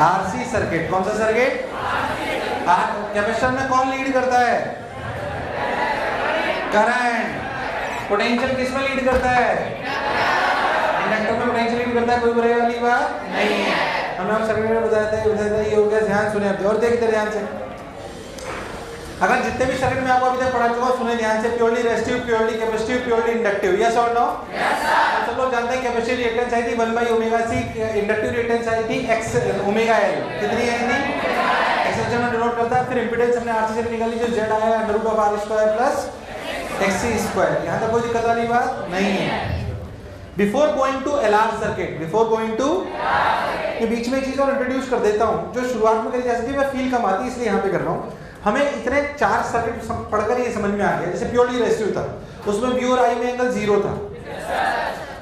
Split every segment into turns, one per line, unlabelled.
RC circuit. कौन सा circuit? Capacitor में कौन लीड करता है? करंट। पोटेंशियल किस में लीड करता है? इंडक्टर में पोटेंशियल लीड करता है। कोई बुराई वाली बात नहीं है। हमने आप सर्किट में बताया था ये हो गया। ध्यान सुने अब और देखते ध्यान से। अगर जितने भी सर्किट में आपको अभी तक पढ़ा चुका सुने ध्यान से। Purely resistive, purely capacitive, purely inductive. Yes और नो? Yes sir. सब लोग जानते हैं कैपेसिटिव रिएक्टेंस आई थी 1/ωc, इंडक्टिव रिएक्टेंस आई थी x ωl। कितनी आई थी? एक्सेलरेशन में डिनोट करता है। फिर इंपेडेंस हमने आरसी से निकाली जो z आया √r² + xc²। यहां तक कोई दिक्कत वाली बात नहीं है। Before going to LR circuit, before going to ये बीच में एक चीज और इंट्रोड्यूस कर देता हूं जो शुरुआत में करी जा सकती है, मैं फील कम आती है इसलिए यहां पे कर रहा हूं। हमें इतने 4 सर्किट पढ़कर ये समझ में आ गया। जैसे प्योरली रेजिस्टिव था, उसमें V और I में एंगल 0 था।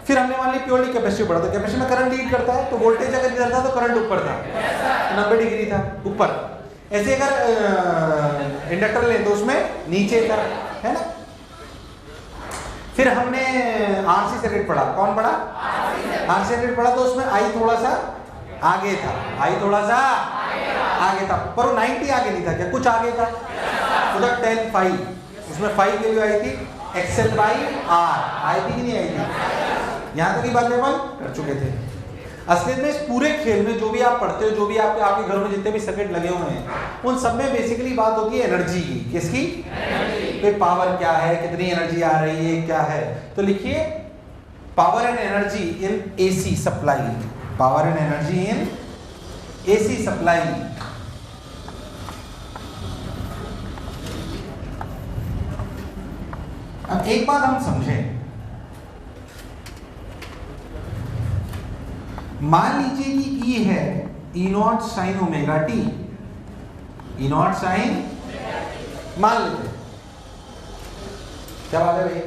फिर हमने मान ली प्योरली कैपेसिटिव पढ़ा था। कैपेसिटिव में करंट लीड करता है तो वोल्टेज अगर इधर था तो करंट ऊपर था, 90 डिग्री था ऊपर। ऐसे अगर इंडक्टर लें तो उसमें नीचे था, है ना। फिर हमने आरसी सर्किट पढ़ा। कौन पढ़ा? आरसी सर्किट पढ़ा तो उसमें I थोड़ा सा आगे था, I थोड़ा सा आगे था, पर वो 90 आगे नहीं था। क्या कुछ आगे था? उधर 10 5, उसमें 5 की वैल्यू आई थी XL/R। आई थी कि नहीं आई थी? यहाँ तक की बात अपन कर चुके थे। असलियत में इस पूरे खेल में जो भी आप पढ़ते हो, जो भी आपके घर में जितने भी सर्किट लगे हुए हैं, उन सब में बेसिकली बात होती है एनर्जी की। किसकी? तो पावर क्या है, कितनी एनर्जी आ रही है, क्या है। तो लिखिए power and energy in AC supply. Power and energy in AC supply. अब एक बात हम समझें, मान लीजिए कि E है E0 sin ωt। E0 sin मान लेते हैं, क्या बात है भाई।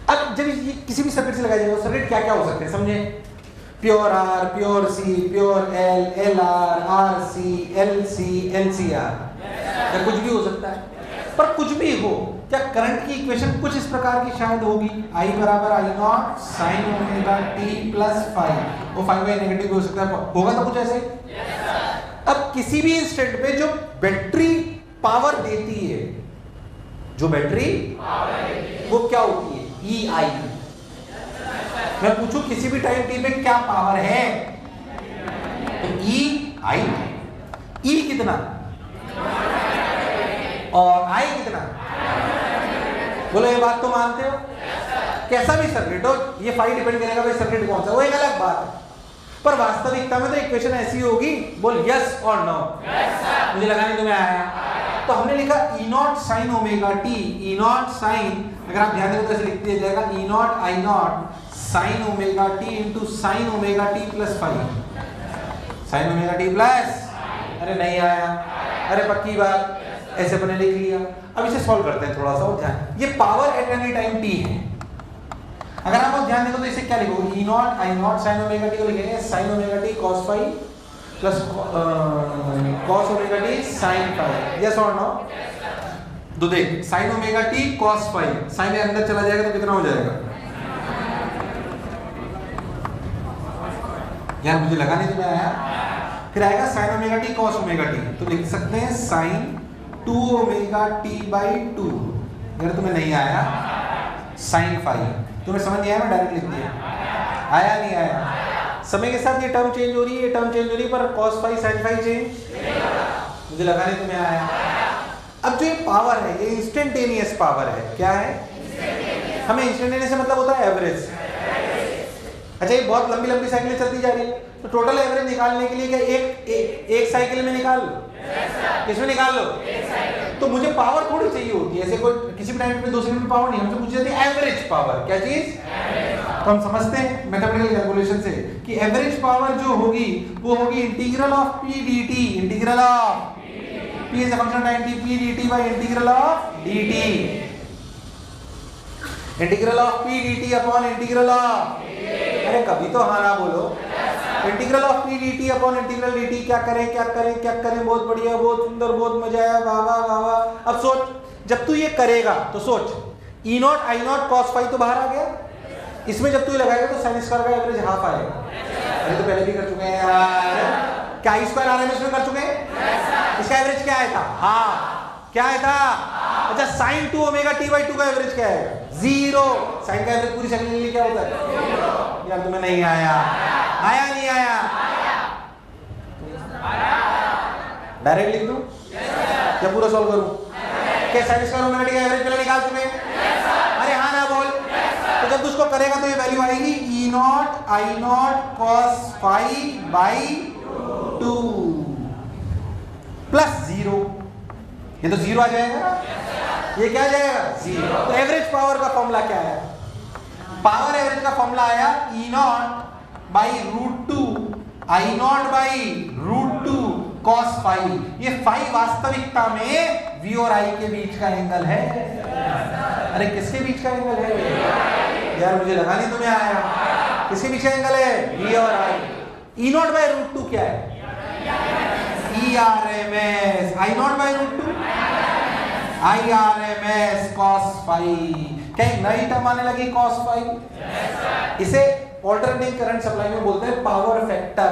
अब जब किसी भी सर्किट से लगाया जाएगा, सर्किट क्या क्या हो सकते हैं समझे। Pure R, pure C, pure L, LR, RC, LC, LCR, क्या कुछ भी हो सकता है। पर कुछ भी हो, क्या करंट की इक्वेशन कुछ इस प्रकार की शायद होगी। I बराबर I0 sin ωt + 5। वो 5 बाई नेगेटिव हो सकता है, होगा तो कुछ ऐसे। अब किसी भी इंस्टेंट पे जो बैटरी पावर देती है, जो बैटरी वो क्या होती है? EI। मैं पूछूं किसी भी टाइम t पे क्या पावर है तो EI। E कितना और I कितना? बोलो ये बात तो मानते हो? कैसा भी सर्किट हो, ये 5 डिपेंड करेगा भाई सर्किट कौन सा, वो एक अलग बात है। पर वास्तविकता में तो इक्वेशन ऐसी होगी। बोल यस और नो? मुझे लगा नहीं तुम्हें आया। तो हमने लिखा E0 sin ωt। E0 sin, अगर आप ध्यान दें तो ऐसे लिख दिया जाएगा E0 I0 sin ωt into sin ωt + 5। sin ωt plus, अरे नहीं आया, अरे पक्की बात, ऐसे अपने लिख लिया। अब इसे सॉल्व करते हैं थोड़ा सा और ध्यान। ये power eight any time t है। अगर आप ध्यान देखो तो इसे क्या लिखोगे? E0 I0 sin ωt को लिखेंगे sin ωt cos phi plus cos ωt sin phi। Yes और नो? तो देख sin ωt cos phi, sin अंदर चला जाएगा तो कितना हो जाएगा यार, मुझे लगा नहीं तुम्हें आया। फिर आएगा sin ωt cos ωt, तो लिख सकते हैं sin 2ωt/2। अगर तुम्हें नहीं आया sin phi, तुम्हें समझ नहीं आया, मैं डायरेक्ट लिख दिया। आया नहीं आया? समय के साथ ये टर्म चेंज हो रही है, ये टर्म चेंज हो रही है, पर cos phi sin phi change, मुझे लगा नहीं तुम्हें आया। अब जो ये पावर है ये इंस्टेंटेनियस पावर है। क्या है? हमें इंस्टेंटेनियस से मतलब होता है एवरेज। अच्छा, ये बहुत लंबी लंबी साइकिलें चलती जा रही है तो टोटल एवरेज निकालने के लिए क्या एक साइकिल में निकाल लो? किसमें निकाल लो? तो मुझे पावर थोड़ी चाहिए होती है, ऐसे कोई किसी भी टाइम पे 2 सेकंड में पावर नहीं, हमसे पूछी जाती है एवरेज पावर। क्या चीज? तो हम समझते हैं मैथमेटिकल कैलकुलेशन से कि एवरेज पावर जो होगी वो होगी integral of p dt। Integral of p is a function of time t, p dt by integral of dt। Integral of p dt upon integral of, अरे कभी तो हाँ ना बोलो। Integral of p dt upon integral dt। क्या करें क्या करें क्या करें? बहुत बढ़िया, बहुत सुंदर, बहुत मजा आया, वाह वाह वाह वाह। अब सोच, जब तू ये करेगा तो सोच E0 I0 cos phi तो बाहर आ गया, इसमें जब तू ये लगाएगा तो sin स्क्वायर का एवरेज हाफ आएगा। अरे तो पहले भी कर चुके हैं यार। क्या आई स्क्वायर आरएमएस में कर चुके हैं? इसका एवरेज क्या आया था? हाँ, क्या आया था? अच्छा, साइन 2 ओमेगा टी बाई 2 का एवरेज क्या है? 0। साइन का एवरेज पूरी साइकिल के लिए क्या होता है? यार तुम्हें नहीं आया? आया नहीं आया? डायरेक्ट लिख दूं या पूरा सॉल्व करूं? क्या साइन स्क्वायर ओमेगा टी का एवरेज पहले निकाल चुके हैं? अरे हाँ ना बोल। तो जब तू उसको करेगा तो ये वैल्यू आएगी E naught I naught cos five by 2 plus 0। ये तो 0 आ जाएगा ना? ये क्या आ जाएगा? 0। तो एवरेज पावर का फॉर्मूला क्या है? पावर एवरेज का फॉर्मूला आया E naught by root 2 I naught by root 2 cos 5। ये 5 वास्तविकता में v और i के बीच का एंगल है। अरे किसके बीच का एंगल है? यार मुझे लगा नहीं तुम्हें आया। किसके बीच का एंगल है? v और i। E naught by root 2 क्या है? E R M S. I naught by root 2 I R M S cos 5। क्या एक नई टर्म आने लगी कॉस 5? इसे ऑल्टरनेटिंग करंट सप्लाई में बोलते हैं पावर फैक्टर।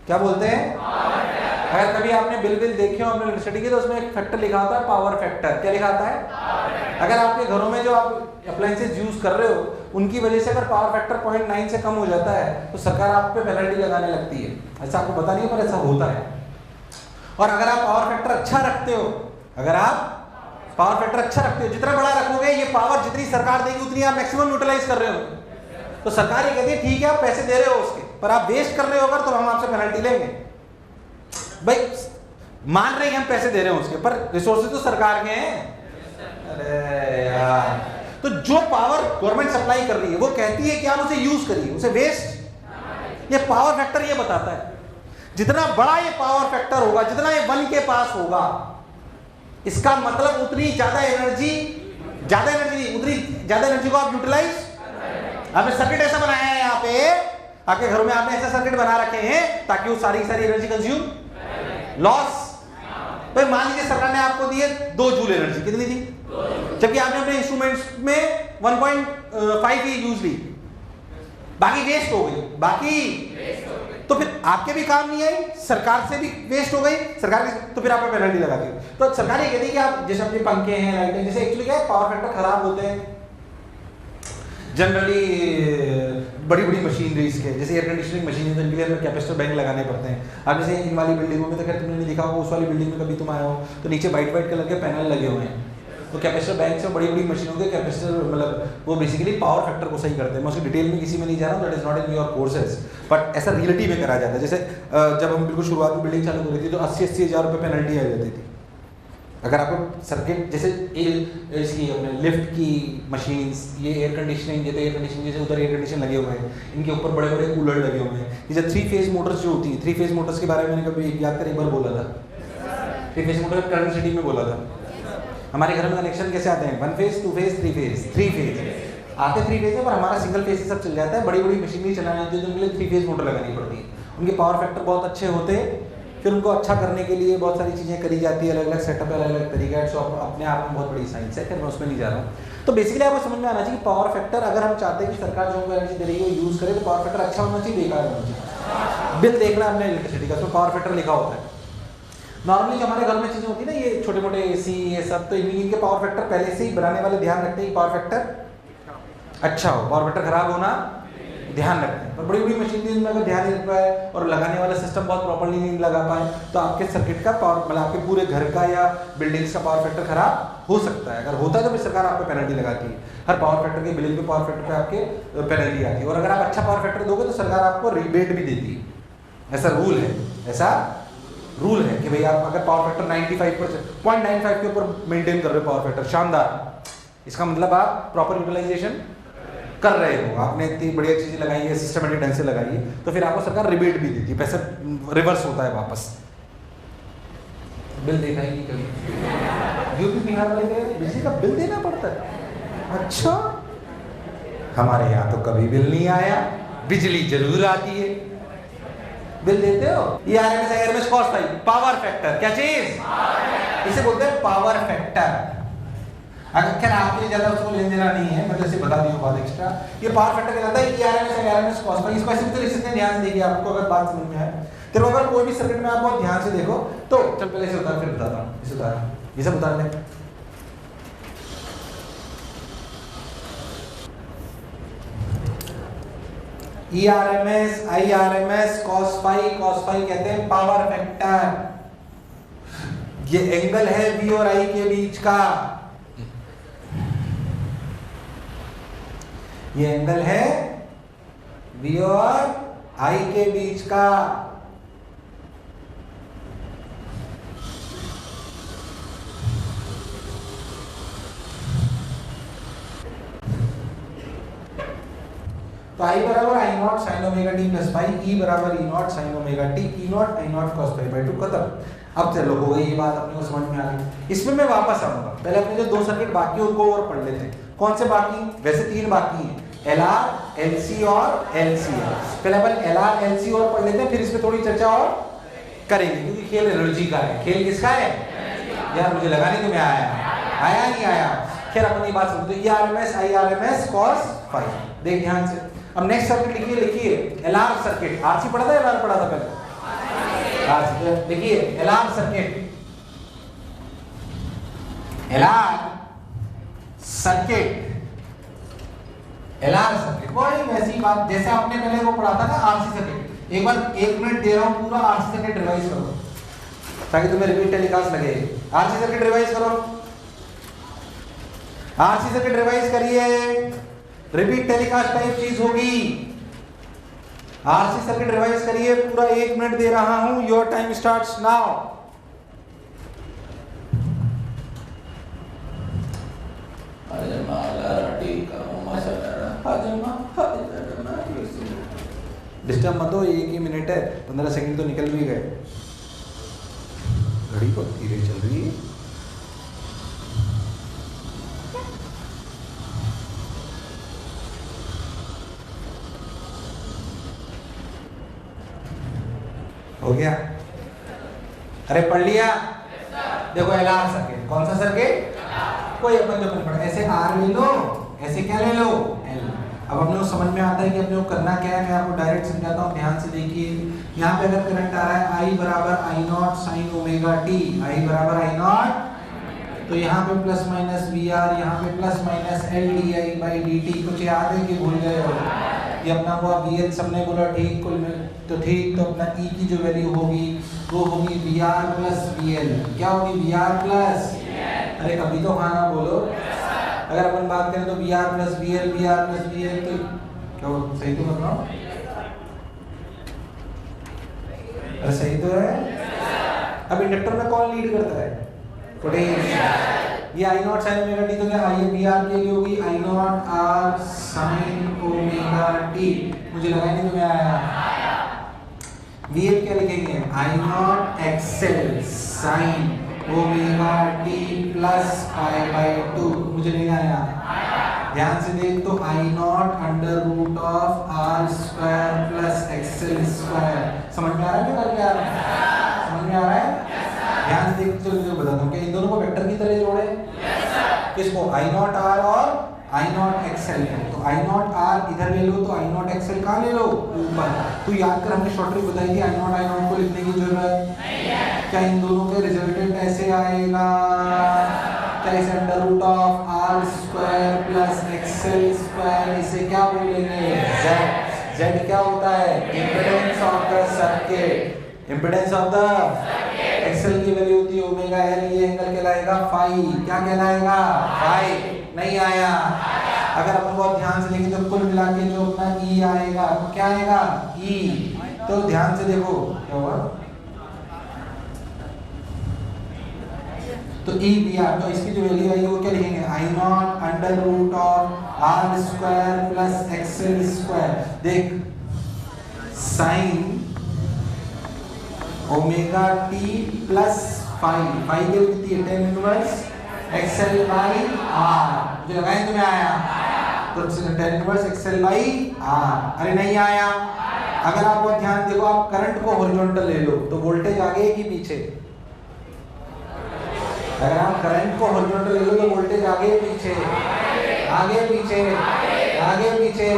क्या बोलते हैं? अगर कभी आपने बिल देखे हो अपने स्टडी के तो उसमें एक फैक्टर लिखा होता है पावर फैक्टर। क्या लिखा होता है? अगर आपके घरों में जो आप अप्लायंसेस यूज कर रहे हो उनकी वजह से अगर पावर फैक्टर 0.9 से कम हो जाता है तो सरकार आप पे पेनल्टी लगाने लगती है। ऐसा आपको पता नहीं है पर ऐसा होता है। और अगर आप पावर फैक्टर अच्छा रखते हो, अगर आप पावर फैक्टर अच्छा रखते हो, जितना बड़ा रखोगे ये पावर जितनी सरकार देगी उतनी आप मैक्सिमम यूटिलाइज कर रहे हो। तो सरकार ये कहती है ठीक है आप पैसे दे रहे हो उसके, पर आप वेस्ट कर रहे हो अगर तो हम आपसे पेनल्टी लेंगे। भाई मान रहे हैं हम पैसे दे रहे हैं उसके, पर रिसोर्सेज तो सरकार के हैं। अरे यार, तो जो पावर गवर्नमेंट सप्लाई कर रही है वो कहती है कि आप उसे यूज करिए, उसे वेस्ट। ये पावर फैक्टर ये बताता है जितना बड़ा ये पावर फैक्टर होगा, जितना ये 1 के पास होगा, इसका मतलब उतनी ज्यादा एनर्जी को आप यूटिलाइज। आपने सर्किट ऐसा बनाया है, यहाँ पे आपके घरों में आपने ऐसा सर्किट बना रखे हैं ताकि वो सारी एनर्जी कंज्यूम लॉस। भाई मान लीजिए सरकार ने आपको दी है 2 जूल एनर्जी, कितनी दी? जबकि आपने अपने इंस्ट्रूमेंट्स में 1.5 की यूज ली, बाकी वेस्ट हो गई। तो फिर आपके भी काम नहीं आई, सरकार से भी वेस्ट हो गई, सरकार की तो फिर आपको पेनल्टी लगा दी। तो सरकार ये कहती है कि आप जैसे अपने पंखे हैं, लाइटें, जैसे एक्चुअली क्या है पावर फैक्टर खराब होते हैं जनरली बड़ी मशीनरीज के, जैसे एयर कंडीशनिंग मशीन है तो इनके लिए हमें कैपेसिटर बैंक लगाने पड़ते हैं। अब जैसे इन वाली बिल्डिंगों में तो खैर तुमने नहीं देखा होगा, उस वाली बिल्डिंग में कभी तुम आए हो तो नीचे वाइट कलर के पैनल लगे हुए हैं। तो कैपेसिटर बैंक से बड़ी मशीनों के कैपेसिटर मतलब वो बेसिकली पावर फैक्टर को सही करते हैं। मैं उसकी डिटेल में किसी में नहीं जा रहा हूँ, that is not in your courses, but ऐसा रियलिटी में करा जाता है। जैसे जब हम बिल्कुल शुरुआत में बिल्डिंग चालू हो रही थी तो 80-80 हज़ार रुपये पेनल्टी आ जाती थी। अगर आपको सर्किट जैसे इसकी अपने लिफ्ट की मशीन्स, ये एयर कंडीशनिंग, ये तो एयर कंडीशनिंग जैसे उधर एयर कंडीशन लगे हुए हैं, इनके ऊपर बड़े कूलर लगे हुए हैं। ये जो 3 फेज मोटर्स जो होती हैं, 3 फेज मोटर्स के बारे में मैंने कभी याद कर एक बार बोला था, 3 फेज मोटर करंट सिटी में बोला था। हमारे घर में कनेक्शन कैसे आते हैं? 1 फेज, 2 फेज, 3 फेज। 3 फेज आते 3 फेज है, पर हमारा सिंगल फेज से सब चल जाता है। बड़ी मशीनरी चलानी होती है तो उनके लिए 3 फेज मोटर लगानी पड़ती है। उनके पावर फैक्टर बहुत अच्छे होते हैं, फिर उनको अच्छा करने के लिए बहुत सारी चीज़ें करी जाती है, अलग सेटअप है, अलग तरीका है। सो अपने आप में बहुत बड़ी साइंस है, फिर मैं उसमें नहीं जा रहा हूँ। तो बेसिकली आपको समझ में आना चाहिए कि पावर फैक्टर अगर हम चाहते हैं कि सरकार जो एनर्जी दे रही है वो यूज़ करे तो पावर फैक्टर अच्छा होना चाहिए, बेकार होना चाहिए। बिल देखना है हमने इलेक्ट्रिसिटी का, उसमें पावर फैक्टर लिखा होता है। नॉर्मली जो हमारे घर में चीज़ें होती है ना, ये छोटे मोटे AC ये सब, तो इनके पावर फैक्टर पहले से ही बनाने वाले ध्यान रखते हैं कि पावर फैक्टर अच्छा हो, पावर फैक्टर खराब होना ध्यान रखते हैं। पर बड़ी मशीनरी में अगर ध्यान नहीं रख पाए और लगाने वाला सिस्टम बहुत प्रॉपर्ली नहीं लगा पाए तो आपके सर्किट का पावर मतलब आपके पूरे घर का या बिल्डिंग्स का पावर फैक्टर खराब हो सकता है। अगर होता है तो फिर सरकार आपको पेनल्टी लगाती है। हर पावर फैक्टर के बिलिंग पे पावर फैक्टर पे आपके पेनल्टी आती है। और अगर आप अच्छा पावर फैक्टर दोगे तो सरकार आपको रिबेट भी देती है। ऐसा रूल है, कि भाई आप अगर पावर फैक्टर 95% 0.95 के ऊपर मेंटेन कर रहे हो पावर फैक्टर, शानदार, इसका मतलब आप प्रॉपर यूटिलाइजेशन कर रहे हो, आपने इतनी बढ़िया चीज़ें लगाई है, सिस्टमेटिक ढंग से लगाई है, तो फिर आपको सरकार रिबेट भी देती है, पैसा रिवर्स होता है वापस। बिल देखा ही नहीं कभी। यूपी बिहार वाले बिजली का बिल देना पड़ता है? अच्छा, हमारे यहाँ तो कभी बिल नहीं आया, बिजली जरूर आती है। बिल देते हो? ये RMS कॉस्ट आई, पावर फैक्टर, क्या चीज? इसे बोलते हैं पावर फैक्टर। अगर क्या आपके लिए ज्यादा उसको लेन देना नहीं है, मैं तो इसे बता दी हूँ बात एक्स्ट्रा। ये पावर फैक्टर कहलाता है कि RMS कॉस्ट। इसको ऐसे भी तो लिख सकते हैं, ध्यान से देखिए आपको अगर बात समझ में आए। तेरे को अगर कोई भी सर्किट में आप बहुत ध्यान से देखो तो चल पहले इसे उतार फिर बताता हूँ। इसे उतार, ये सब उतार ले। ERMS, IRMS, cos फाई कहते हैं पावर फैक्टर। ये एंगल है V और I के बीच का, ये एंगल है V और I के बीच का। तो I बराबर I naught sine omega T plus phi, E बराबर E naught sine omega T, E naught I naught cos phi by 2 खत्म। अब चलो हो गई ये बात, अपने को समझ में आ गई। इसमें मैं वापस आऊंगा, पहले अपने जो दो सर्किट बाकी है उनको और पढ़ लेते हैं। कौन से बाकी? वैसे तीन बाकी हैं, LR, LC और LCR। पहले अपन LR, LC और पढ़ लेते हैं, फिर इस पे थोड़ी चर्चा और करेंगे, क्योंकि खेल एनर्जी का है। खेल किसका है यार? मुझे लगा नहीं तुम्हें आया नहीं आया। खैर अपन ये बात समझते हैं, ERMS, IRMS, cos फाई। देख ध्यान से, अब नेक्स्ट सर्किट लिखिए LR सर्किट। RC पढ़ा था, LR पढ़ा था पहले? देखिए LR circuit, LR circuit, LR circuit वही वैसी बात जैसे आपने पहले वो पढ़ा था ना RC सर्किट। एक बार 1 मिनट दे रहा हूं, पूरा RC सर्किट रिवाइज करो ताकि तुम्हें रिपीट टेलीकास्ट लगे। RC सर्किट रिवाइज करो, RC सर्किट रिवाइज करिए, रिपीट टेलीकास्ट टाइप चीज होगी। RC सर्किट रिवाइज करिए, पूरा 1 मिनट दे रहा हूं। Your time starts now. Disturb मत हो, 1 ही मिनट है, 15 सेकंड तो निकल भी गए। घड़ी बहुत धीरे चल रही है। हो गया? अरे पढ़ लिया? देखो LR सर्किट, कौन सा सर्किट? कोई अपन जो पढ़ा, ऐसे R ले लो, ऐसे क्या ले लो L। अब अपने को समझ में आता है कि अपने को करना क्या है। मैं आपको डायरेक्ट समझाता हूँ, ध्यान से देखिए। यहाँ पे अगर करंट आ रहा है I बराबर I naught sine omega T, I बराबर I नॉट, तो यहाँ पे प्लस माइनस VR, यहाँ पे plus minus LdI by dt। कुछ याद है कि भूल गए हो? ये अपना हुआ VL, सबने बोला ठीक, कुल में तो ठीक। तो अपना E की जो वैल्यू होगी वो होगी VR प्लस VL। क्या होगी? VR प्लस, अरे अभी तो हाँ ना बोलो। अगर अपन बात करें तो VR प्लस VL, VR प्लस VL, तो क्या सही तो कर रहा हूँ? अरे सही तो है। अब इंडक्टर में कौन लीड करता है? पोटेंशियल। ये I naught sine omega T, तो क्या I VR के लिए होगी I not R sine omega T. मुझे लगा नहीं तुम्हें आया। VL क्या लिखेंगे? I naught XL sine omega T plus pi by 2। मुझे नहीं आया, ध्यान से देख। तो I naught under root of R square plus XL square. समझ में आ रहा है क्या? क्या समझ में आ रहा है? ध्यान से देख, चलो बताता हूँ। क्या इन दोनों को वेक्टर की तरह जोड़े? किसको? I नॉट R और I नॉट XL है। तो I नॉट R इधर ले लो, तो I नॉट XL कहाँ ले लो? ऊपर। तो याद कर, हमने शॉर्ट ट्रिक बताई थी, I नॉट को लिखने की जरूरत नहीं है। क्या इन दोनों के रिजल्टेंट ऐसे आएगा? क्या इसे under root of R square plus XL square, इसे क्या बोलेंगे? Z। Z क्या होता है? Impedance of the circuit. Impedance of the XL की वैल्यू होती है ओमेगा L। ये एंगल कहलाएगा फाई। क्या कहलाएगा? फाई। नहीं आया? अगर अपन बहुत ध्यान से देखें तो कुल मिला के जो अपना E आएगा, क्या आएगा? E। तो ध्यान से देखो क्या हुआ, तो E VR, तो इसकी जो वैल्यू आई वो क्या लिखेंगे? I naught under root of R square plus XL square. देख, sine omega T plus phi, phi की कितनी है? tan inverse XL by R। मुझे लगा तुम्हें आया, तो tan inverse XL by R। अरे नहीं आया। अगर आप बहुत ध्यान देखो, आप करंट को हॉरिजॉन्टल ले लो तो वोल्टेज आगे कि पीछे? अगर आप करंट को हॉरिजॉन्टल ले लो तो वोल्टेज आगे पीछे? आगे पीछे, आगे पीछे,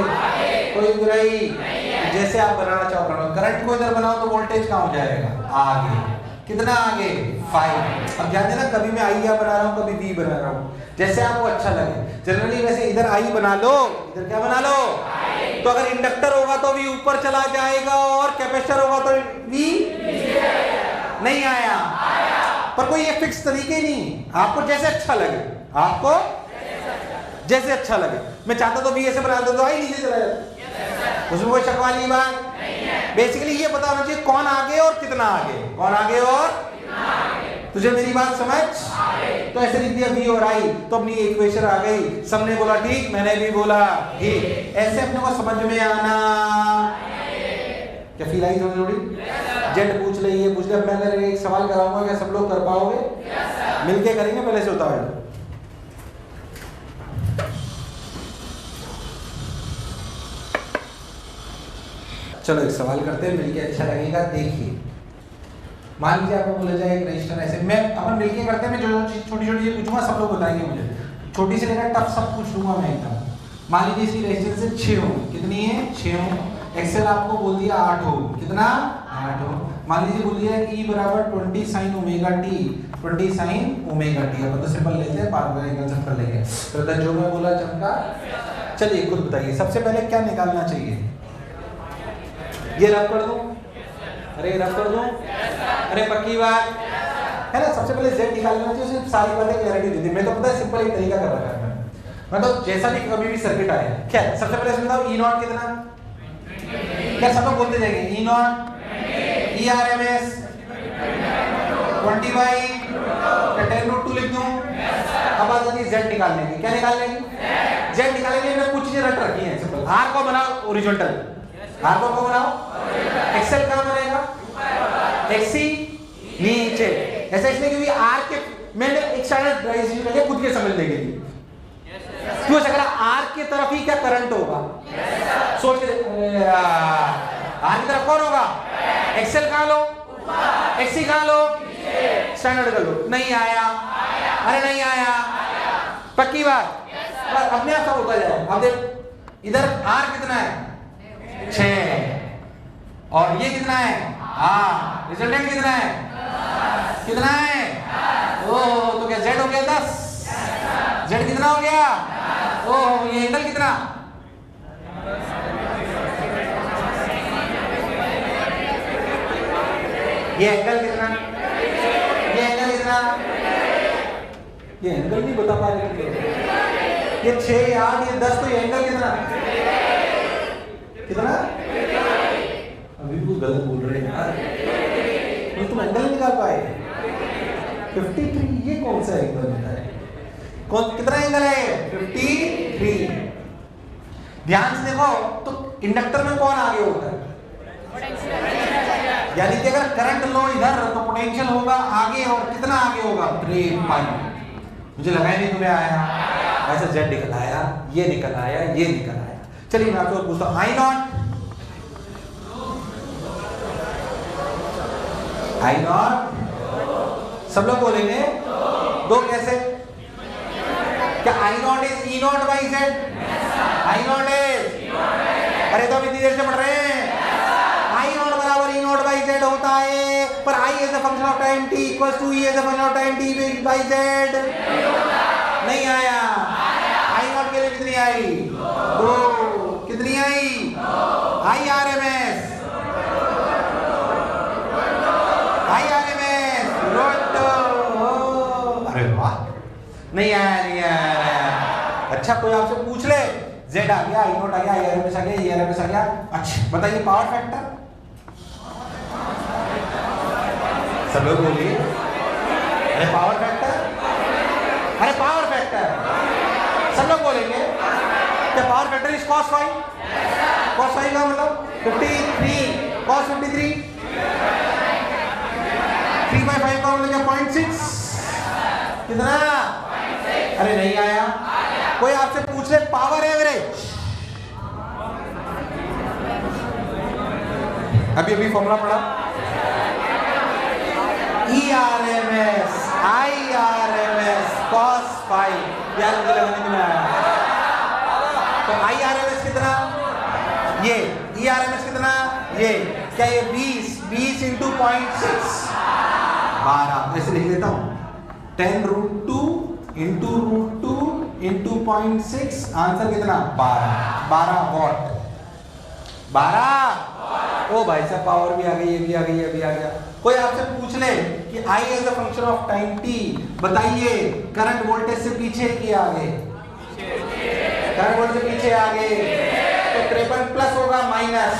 कोई बुराई जैसे आप बनाना चाहो बनाओ। करंट को इधर बनाओ तो वोल्टेज कहाँ हो जाएगा, आगे। कितना आगे, 5। अब ध्यान देना, कभी मैं आई बना रहा हूँ, कभी बी बना रहा हूँ, जैसे आपको अच्छा लगे। जनरली वैसे इधर आई बना लो, इधर क्या बना लो, तो अगर इंडक्टर होगा तो भी ऊपर चला जाएगा और कैपेसिटर होगा तो भी नहीं आया। पर कोई ये फिक्स तरीके नहीं, आपको जैसे अच्छा लगे, आपको जैसे अच्छा लगे। मैं चाहता तो भी ऐसे बना दो तो आई नीचे चला जाता, उसमें कोई शक वाली बात नहीं है। बेसिकली ये पता होना चाहिए कौन आगे और कितना आगे, कौन आगे और तुझे मेरी बात समझ। तो ऐसे लिख दिया बी और आई, तो अपनी इक्वेशन आ गई। सबने बोला ठीक, मैंने भी बोला ठीक। ऐसे अपने को समझ में आना, क्या फील आई थोड़ी? जेड पूछ ले, ये पूछ ले। मैं अगर एक सवाल कराऊंगा, क्या सब लोग कर पाओगे? मिलके करेंगे, पहले से होता है। चलो एक सवाल करते हैं, मिलके अच्छा लगेगा। देखिए, मान लीजिए आपको बोला जाए एक रजिस्टर ऐसे, मैं अपन मिलके करते हैं। मैं जो चीज छोटी छोटी चीज पूछूंगा सब लोग बताएंगे मुझे, छोटी से लेकर टफ सब पूछ लूंगा मैं एकदम। मान लीजिए इसकी रेजिस्टेंस 6 ओम, कितनी है 6 ओम। एक्सेल आपको बोल दिया 8 ओम, कितना 8 ओम। मान लीजिए बोल दिया E बराबर 20 sin omega t, 20 sin omega t। अपन तो सिंपल लेते हैं, पारंपरिक कंसेप्ट कर लेंगे। तो जो मैं बोला चमका। चलिए खुद बताइए, सबसे पहले क्या निकालना चाहिए? ये रब कर दूं? अरे रब कर दूं? अरे पक्की बात है ना। सबसे पहले z निकालना चाहिए, उससे सारी बातें क्लैरिटी देती है। मैं तो पता है सिंपल एक तरीका कर रखा है, मैं तो जैसा भी कभी भी सर्किट आए। क्या सबसे पहले बताओ E नॉट कितना? क्या सब लोग बोलते जाएंगे E not, E RMS 20 by 10√2 लिख दूं। अब बात आती है z निकालने की। क्या निकालने की? z निकालने के लिए मैंने कुछ चीजें रट रखी हैं। सिंपल r को बनाओ हॉरिजॉन्टल, r को बनाओ। एक्सेल कहां बनेगा? xc नीचे। ऐसा इसलिए क्योंकि r के मैंने एक स्टैंडर्डाइजेशन कर लिया खुद के समझने के लिए। क्यों ऐसा करा? r की तरफ ही क्या करंट होगा, सोच के r की तरफ कौन होगा? एक्सेल कहां लो, xc कहां लो, स्टैंडर्ड कर लो। नहीं आया, अरे नहीं आया, पक्की बात। अपने आप सब होता जाए। अब देख इधर r कितना है 6 और ये कितना है रिजल्टेंट कितना है, कितना है? ओह, तो क्या z हो गया 10? z कितना हो गया? ओह, ये एंगल कितना? ये एंगल कितना? ये एंगल कितना? ये एंगल नहीं बता पा रहे। ये 6, 8, ये 10, तो ये एंगल कितना? कितना? अभी भी गलत बोल रहे हैं यार, तुम एंगल नहीं निकाल पाए। 53, ये कौन सा एंगल होता है? कौन कितना एंगल है? 53। ध्यान से देखो तो इंडक्टर में कौन आगे होता है? यानी कि अगर करंट लो इधर तो पोटेंशियल होगा आगे, और कितना आगे होगा? 3 पाई। मुझे लगा ही नहीं तुम्हें आया। ऐसा z निकल आया, ये निकल आया, ये निकल आया। चलिए मैं आपको पूछता हूं, आई नॉट, आई नॉट सब लोग बोलेंगे दो कैसे? क्या I naught is E naught by Z? I naught is, अरे तो हम इतनी देर से पढ़ रहे हैं। आई नॉट बराबर ई नॉट बाई जेड होता है, पर I as a function of time t equals to E as a function of time t by Z. नहीं आया। आई नॉट के लिए कितनी आई? 2। कितनी आई? आई RMS, आई RMS अरे वाह, नहीं आया, नहीं आया। अच्छा कोई आपसे पूछ ले, Z आ गया, आई नॉट आ गया, आई RMS आ गया, ई RMS आ गया। अच्छा बताइए पावर फैक्टर, सब लोग बोलिए। अरे पावर फैक्टर, अरे पावर फैक्टर सब लोग बोलेंगे। क्या power factor is cos 5? cos 5 का मतलब 53, cos 53, 3/5 का मतलब क्या 0.6? कितना? अरे नहीं आया। कोई आपसे पूछ ले पावर एवरेज, अभी अभी फॉर्मूला पढ़ा, ERMS IRMS cos 5। यार मुझे लगा नहीं आया। तो IRMS कितना? ये ERMS कितना, ये क्या, ये 20 इंटू 0.6 12, ऐसे लिख लेता हूँ 10√2 इंटू √2 इंटू 0.6, आंसर कितना 12 वॉट। 12 ओ भाई साहब पावर भी आ गई, ये भी आ गई, ये भी आ गया। कोई आपसे पूछ ले कि I as a function of time t, बताइए करंट वोल्टेज से पीछे कि आगे, करंट वोल्टेज से पीछे आगे, तो 53 प्लस होगा माइनस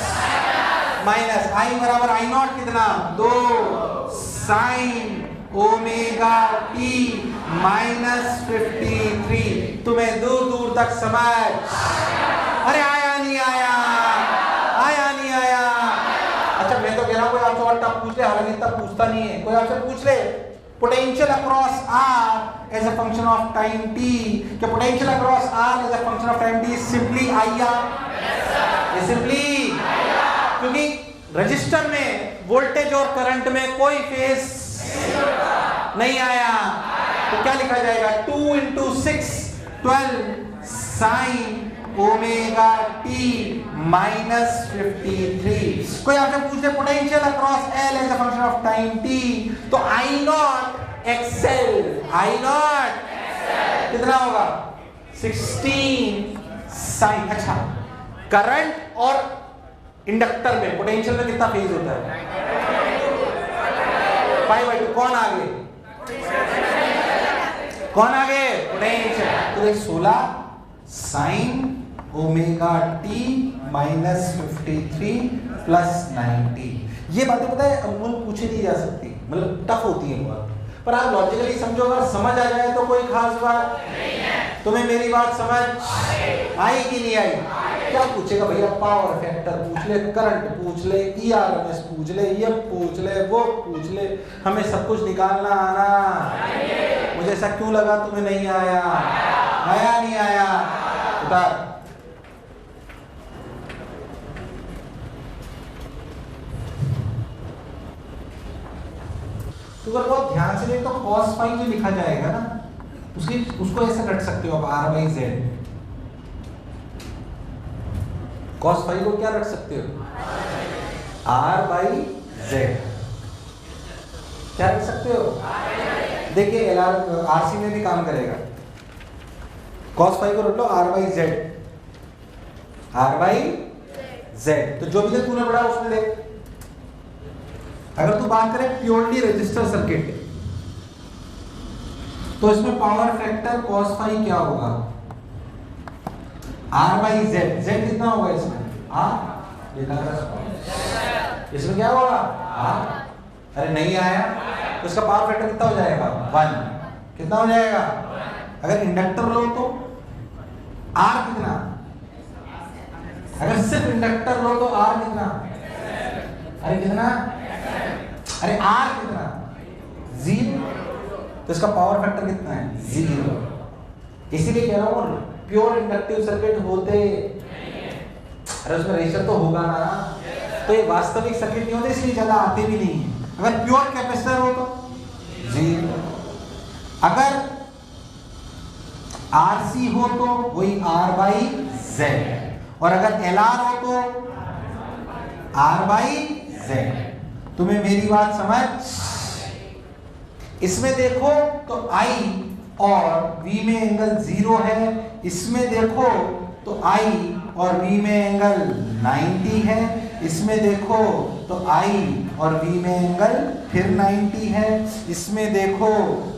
I बराबर I0 कितना 2 साइन ओमेगा t माइनस 53। तुम्हें दूर दूर तक समझ, अरे आया नहीं आया, आया नहीं आया। अच्छा मैं तो कह रहा हूँ कोई आपसे और टफ पूछ ले, हालांकि इतना पूछता नहीं है, कोई आपसे पूछ ले potential across R as a function of time t, क्या potential across R as a function of time t simply IR, ये सिंपली, क्योंकि रजिस्टर में वोल्टेज और करंट में कोई फेज नहीं आया, तो क्या लिखा जाएगा 2 into 6 12 sine omega t minus 53। कोई आपसे पूछ ले potential across L as a function of time t, तो I0 XL, I0 कितना होगा 16 साइन। अच्छा करंट और इंडक्टर में पोटेंशियल में कितना फेज होता है, 5/2। कौन आगे, कौन आगे, पोटेंशियल। तो 16 sign omega t minus 53 plus 90। ये बातें पता है अमूल पूछी नहीं जा सकती, मतलब टफ होती है बहुत, पर आप लॉजिकली समझो, अगर समझ आ जाए तो कोई खास बात नहीं है। तुम्हें मेरी बात समझ आई कि नहीं आई? क्या पूछेगा भैया, पावर फैक्टर पूछ ले, करंट पूछ ले, ERMS पूछ ले, ये पूछ ले, वो पूछ ले, हमें सब कुछ निकालना आना। मुझे ऐसा क्यों लगा तुम्हें नहीं आया, आया नहीं आया, उतार। तो अगर बहुत ध्यान से देख तो cos फाई जो लिखा जाएगा ना, उसको ऐसे रख सकते हो आप R/Z। cos फाई को क्या रख सकते हो, R/Z। क्या रख सकते हो, देखिए RC में भी काम करेगा। cos फाई को रख लो R/Z, R/Z। तो जो भी तूने पढ़ा उसमें देख, अगर तू बात करें प्योरली रजिस्टर सर्किट, तो इसमें पावर फैक्टर cos फाई क्या होगा, R/Z। Z कितना होगा इसमें, इसमें क्या होगा R। अरे नहीं आया तो इसका पावर फैक्टर कितना हो जाएगा 1। कितना हो जाएगा, अगर इंडक्टर लो तो R कितना, अगर सिर्फ इंडक्टर लो तो R कितना, अरे कितना, अरे R कितना 0, तो इसका पावर फैक्टर कितना है 0। इसीलिए कह रहा हूं प्योर इंडक्टिव सर्किट होते, अरे उसमें रेशियो तो होगा ना, तो ये वास्तविक सर्किट नहीं होते, इसलिए ज्यादा आते भी नहीं है। अगर प्योर कैपेसिटर हो तो 0, अगर RC हो तो वही R/Z, और अगर LR हो तो R/Z। तुम्हें मेरी बात समझ, इसमें देखो तो I और V में एंगल 0 है, इसमें देखो तो I और V में एंगल 90 है, इसमें देखो तो I और V में एंगल फिर 90 है, इसमें देखो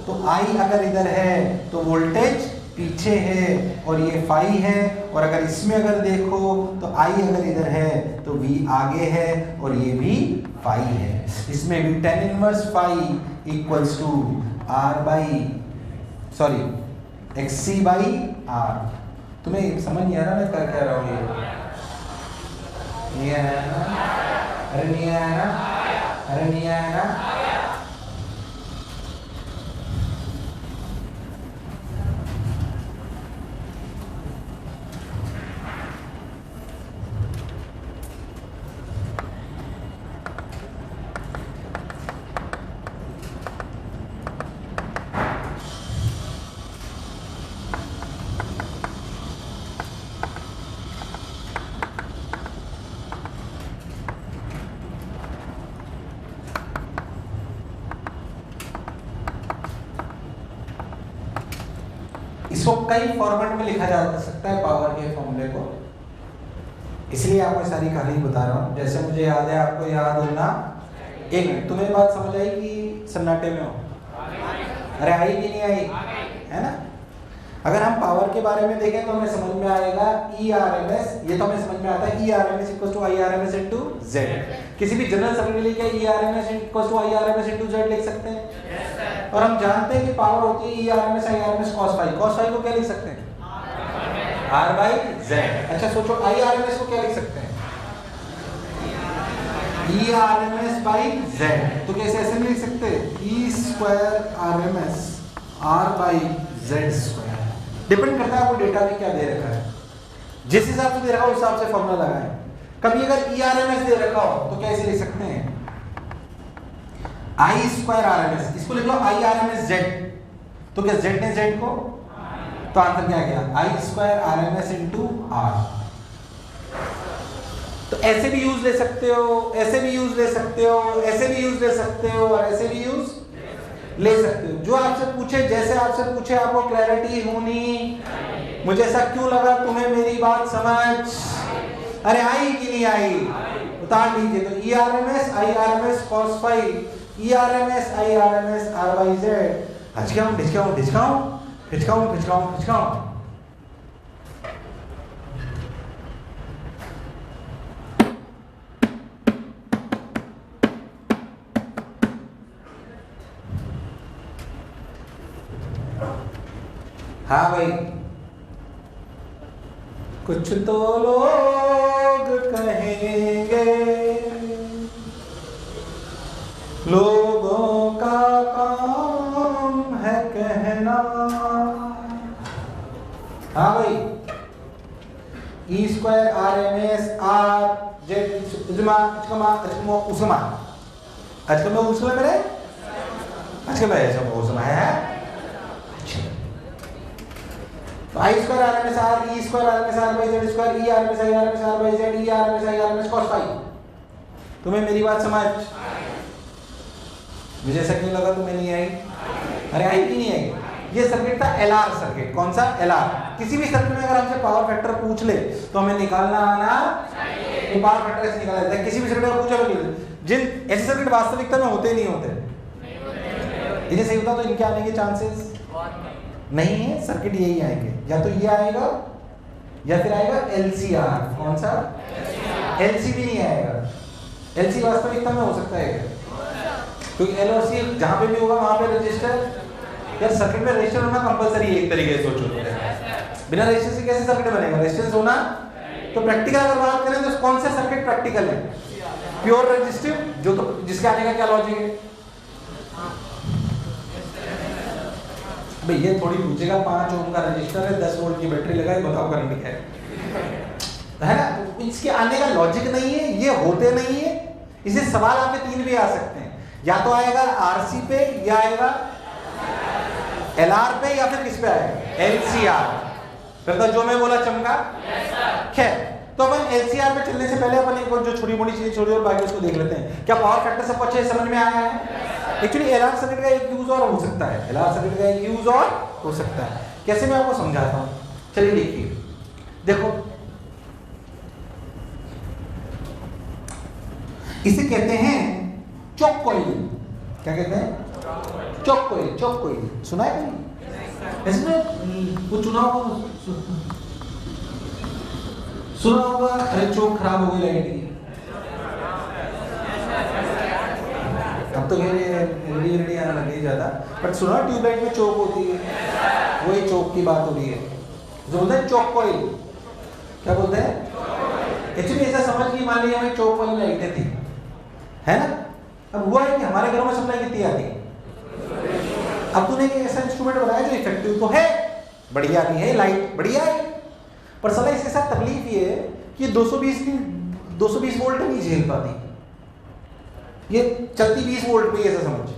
तो I अगर इधर है तो वोल्टेज पीछे है और ये फाई है, और अगर इसमें अगर देखो तो I अगर इधर है तो V आगे है और ये भी फाई है। इसमें भी tan inverse phi equals to XC/R। तुम्हें समझ नहीं आ रहा मैं क्या कह रहा हूँ, ये नहीं आया ना, अरे नहीं आया ना, अरे नहीं आया ना। इसको कई फॉर्मेट में लिखा जा सकता है पावर के फॉर्मूले को, इसलिए आपको सारी कहानी बता रहा हूँ। जैसे मुझे याद है, आपको याद होना, एक मिनट, तुम्हें बात समझ आई कि सन्नाटे में हो? अरे आई कि नहीं आई? है ना? अगर हम पावर के बारे में देखें तो हमें समझ में आएगा ERMS, ये तो हमें समझ में आता है ERMS equals to IRMS into Z। किसी भी जनरल सर्किट के लिए क्या ERMS equals to IRMS into Z लिख सकते हैं? yes, और हम जानते हैं कि पावर होती है ERMS IRMS cos phi। cos phi को क्या लिख सकते हैं? R by Z। अच्छा सोचो IRMS को क्या लिख सकते हैं? ERMS by Z। तो कैसे ऐसे नहीं लिख सकते? E square RMS R by Z square. Depend करता है आपको डेटा में क्या दे रखा है, जिस हिसाब से दे रखा हो उस हिसाब से फॉर्मूला लगाएं। कभी अगर ERMS दे रखा हो तो कैसे लिख सकते हैं? I स्क्वायर RMS, इसको लिख लो IRMS Z। तो क्या Z ने Z को, तो आंसर क्या गया? I square RMS into R। तो ऐसे भी यूज ले सकते हो, ऐसे भी यूज ले सकते हो, ऐसे भी यूज ले सकते हो और ऐसे भी यूज ले सकते हो। जो आपसे पूछे, जैसे आपसे पूछे, आपको क्लैरिटी होनी। मुझे ऐसा क्यों लगा तुम्हें मेरी बात समझ? अरे आई कि नहीं आई? उतार लीजिए। तो ERMS IRMS cos phi, ERMS IRMS R by Z। हिचकाऊं हिचकाऊं हिचकाऊं हिचकाऊं हिचकाऊं हिचकाऊं। हाँ भाई, कुछ तो लोग कहेंगे, लोगों का काम है कहना। हाँ भाई, E square RMS R Z Uzma अचकमा अचकमो उसमा अचकमो उसमा मेरे अचकमा ऐसा उसमा है। I square RMS R E square RMS R by Z square E RMS I RMS R by Z E RMS I RMS cos phi। तुम्हें मेरी बात समझ? मुझे ऐसा क्यों लगा तुम्हें नहीं आई? अरे आई भी नहीं आई। ये सर्किट था LR सर्किट। कौन सा? LR। किसी भी सर्किट में अगर हमसे पावर फैक्टर पूछ ले तो हमें निकालना आना चाहिए। तो पावर फैक्टर ऐसे निकाला जाता है। किसी भी सर्किट में पूछा तो जिन ऐसे सर्किट वास्तविकता में होते नहीं होते, इन्हें सही होता तो इनके आने के चांसेस नहीं है। सर्किट यही आएंगे, या तो ये आएगा या फिर आएगा LCR। कौन सा? LC भी नहीं आएगा। LC वास्तविकता में हो सकता है क्योंकि L और C जहां पे भी होगा वहां पे रजिस्टर, यार सर्किट में रजिस्टर होना कंपलसरी है एक तरीके से सोचो। बिना रजिस्टर से कैसे सर्किट बनेगा? रजिस्टेंस होना। तो प्रैक्टिकल अगर बात करें तो कौन सा सर्किट प्रैक्टिकल है? प्योर रजिस्टिव, जो तो जिसके आने का क्या लॉजिक है? भाई ये थोड़ी पूछेगा 5 ओम का रजिस्टर है, 10 वोल्ट की बैटरी लगाई, बताओ करंट क्या है ना? तो इसके आने का लॉजिक नहीं है, ये होते नहीं है। इसे सवाल आपके 3 भी आ सकते हैं, या तो आएगा RC पे, या आएगा LR पे, या फिर किस पे आएगा? LCR। फिर तो जो मैं बोला चमका। खैर, तो अपन LCR पे चलने से पहले अपन एक जो छोटी मोटी चीजें छोड़ी और बाकी उसको देख लेते हैं। क्या पावर फैक्टर सबको अच्छे समझ में आया है? एक्चुअली LR सर्किट का एक यूज और हो सकता है। LR सर्किट का एक यूज और हो सकता है। कैसे मैं आपको समझाता हूँ, चलिए देखिए। देखो, इसे कहते हैं चोक कॉइल। क्या कहते हैं? चोक कॉइल। चोक कॉइल सुना है कहीं? इसमें कुछ सुना होगा, सुना होगा। अरे चोक खराब हो गई लाइट की, अब तो रेडी आना लग ही जाता। बट सुना ट्यूबलाइट में चोक होती है, वही चोक की बात हो रही है। जो बोलते हैं चोक कॉइल, क्या बोलते हैं? एक्चुअली ऐसा समझ कि मान लीजिए हमें चोक वाली लाइटें थी, है ना? अब हुआ है कि हमारे घरों में सप्लाई कितनी आती है? अब तूने एक ऐसा इंस्ट्रूमेंट बनाया जो इफेक्टिव तो है, बढ़िया भी है, लाइट बढ़िया है, पर साला इसके साथ तकलीफ ये है कि 220 वोल्ट नहीं झेल पाती। ये चलती 20 वोल्ट पे, ऐसा समझ।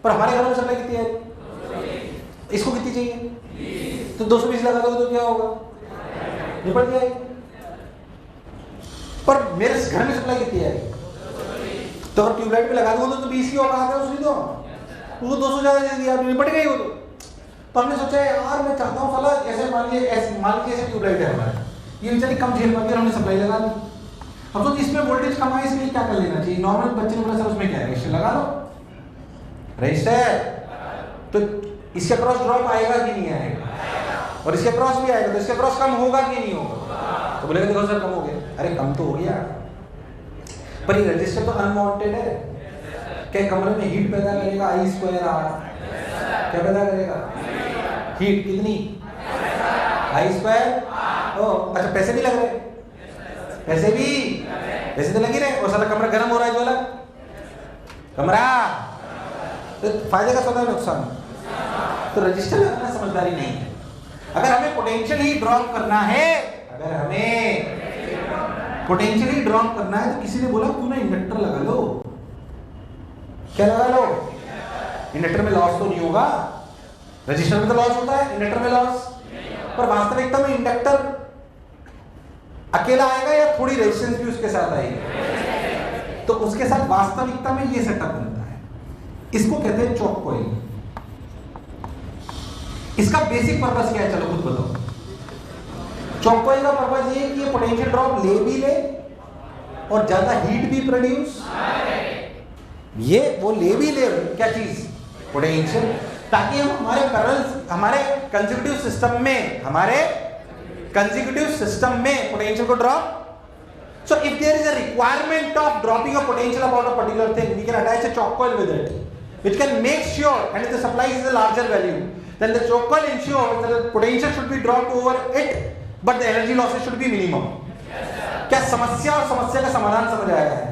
पर हमारे घरों में सप्लाई कितनी है? इसको कितनी चाहिए? तो 220 लगा दोगे तो क्या होगा? निपट जाएगी। पर मेरे घर में सप्लाई कितनी है? तो अगर ट्यूबलाइट पे लगा दूंगा तो 20 की औकात है उसकी, तो उसको 200 ज्यादा दे दिया, निपट गई वो। तो हमने सोचा यार मैं चाहता हूँ साला ऐसे मान लीजिए ऐसे ट्यूबलाइट है हमारा, ये बेचारी कम झेल पाती है, हमने सप्लाई लगा दी। अब तो इसमें वोल्टेज कम है, इसके लिए क्या कर लेना चाहिए? नॉर्मल बच्चे ने बोला सर उसमें क्या है, रजिस्टर लगा दो, रजिस्टर। तो इसके क्रॉस ड्रॉप आएगा कि नहीं आएगा? और इसके क्रॉस भी आएगा, तो इसके क्रॉस कम होगा कि नहीं होगा? तो बोलेगा देखो सर कम हो गया। अरे कम तो हो गया, पर ये रजिस्टर तो अनवांटेड है। क्या कमरे में हीट पैदा करेगा? आई स्क्वायर आर क्या पैदा करेगा? हीट कितनी? आई स्क्वायर। ओ अच्छा, पैसे भी लग रहे, पैसे तो लग ही रहे, और सारा कमरा गर्म हो रहा है जो अलग कमरा, तो फायदे का सौदा नुकसान। तो रजिस्टर लगाना समझदारी नहीं है। अगर हमें पोटेंशियली ड्रॉप करना है, तो किसी ने बोला क्यों ना इंडक्टर लगा लो। क्या लगा लो? इंडक्टर में लॉस तो नहीं होगा, रजिस्टर में तो लॉस होता है, इंडक्टर में लॉस। पर वास्तविकता में इंडक्टर अकेला आएगा या थोड़ी रेजिस्टेंस भी उसके साथ आएगी? तो उसके साथ वास्तविकता में ये सेटअप बनता है, इसको कहते हैं चॉक कॉइल। इसका बेसिक पर्पस क्या है, चलो खुद बताओ। चॉक कॉइल का पर्पस ये है कि ये पोटेंशियल ड्रॉप ले भी ले और ज्यादा हीट भी प्रोड्यूस, ये वो ले भी ले, क्या चीज? पोटेंशियल, ताकि हम हमारे कंसेक्यूटिव सिस्टम में पोटेंशियल को drop. So if there is a requirement of dropping a potential about a particular thing, we can attach a choke coil with it, which can make sure, and if the supply is a larger value, then the choke coil ensures that the potential should be dropped over it, but the energy losses should be minimum. क्या समस्या और समस्या का समाधान समझ आया है?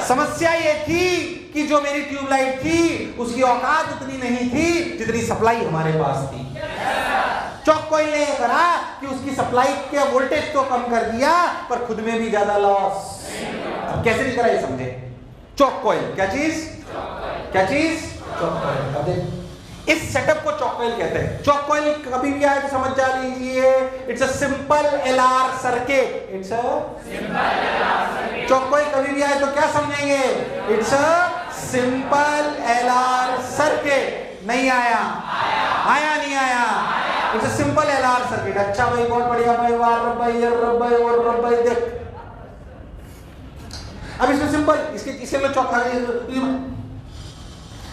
समस्या ये थी कि जो मेरी ट्यूबलाइट थी उसकी औकात उतनी नहीं थी जितनी सप्लाई हमारे पास थी। चॉक कॉइल ने करा कि उसकी सप्लाई के वोल्टेज तो कम कर दिया पर खुद में भी ज्यादा लॉस। अब कैसे नहीं करा ये समझे। चॉक कॉइल क्या चीज? Chalk coil. अब इस सेटअप को चॉक कॉइल कहते हैं। चॉक कॉइल कभी भी आए तो समझ जा लीजिए, it's a simple LR circuit. It's a simple LR circuit. Chalk coil कभी भी आए तो क्या समझेंगे? It's a simple LR circuit. नहीं आया? आया नहीं आया? It's a simple LR circuit. अच्छा भाई, बहुत बढ़िया भाई, वाह रब्बाई देख। अब इसमें सिंपल इसके लिए चॉक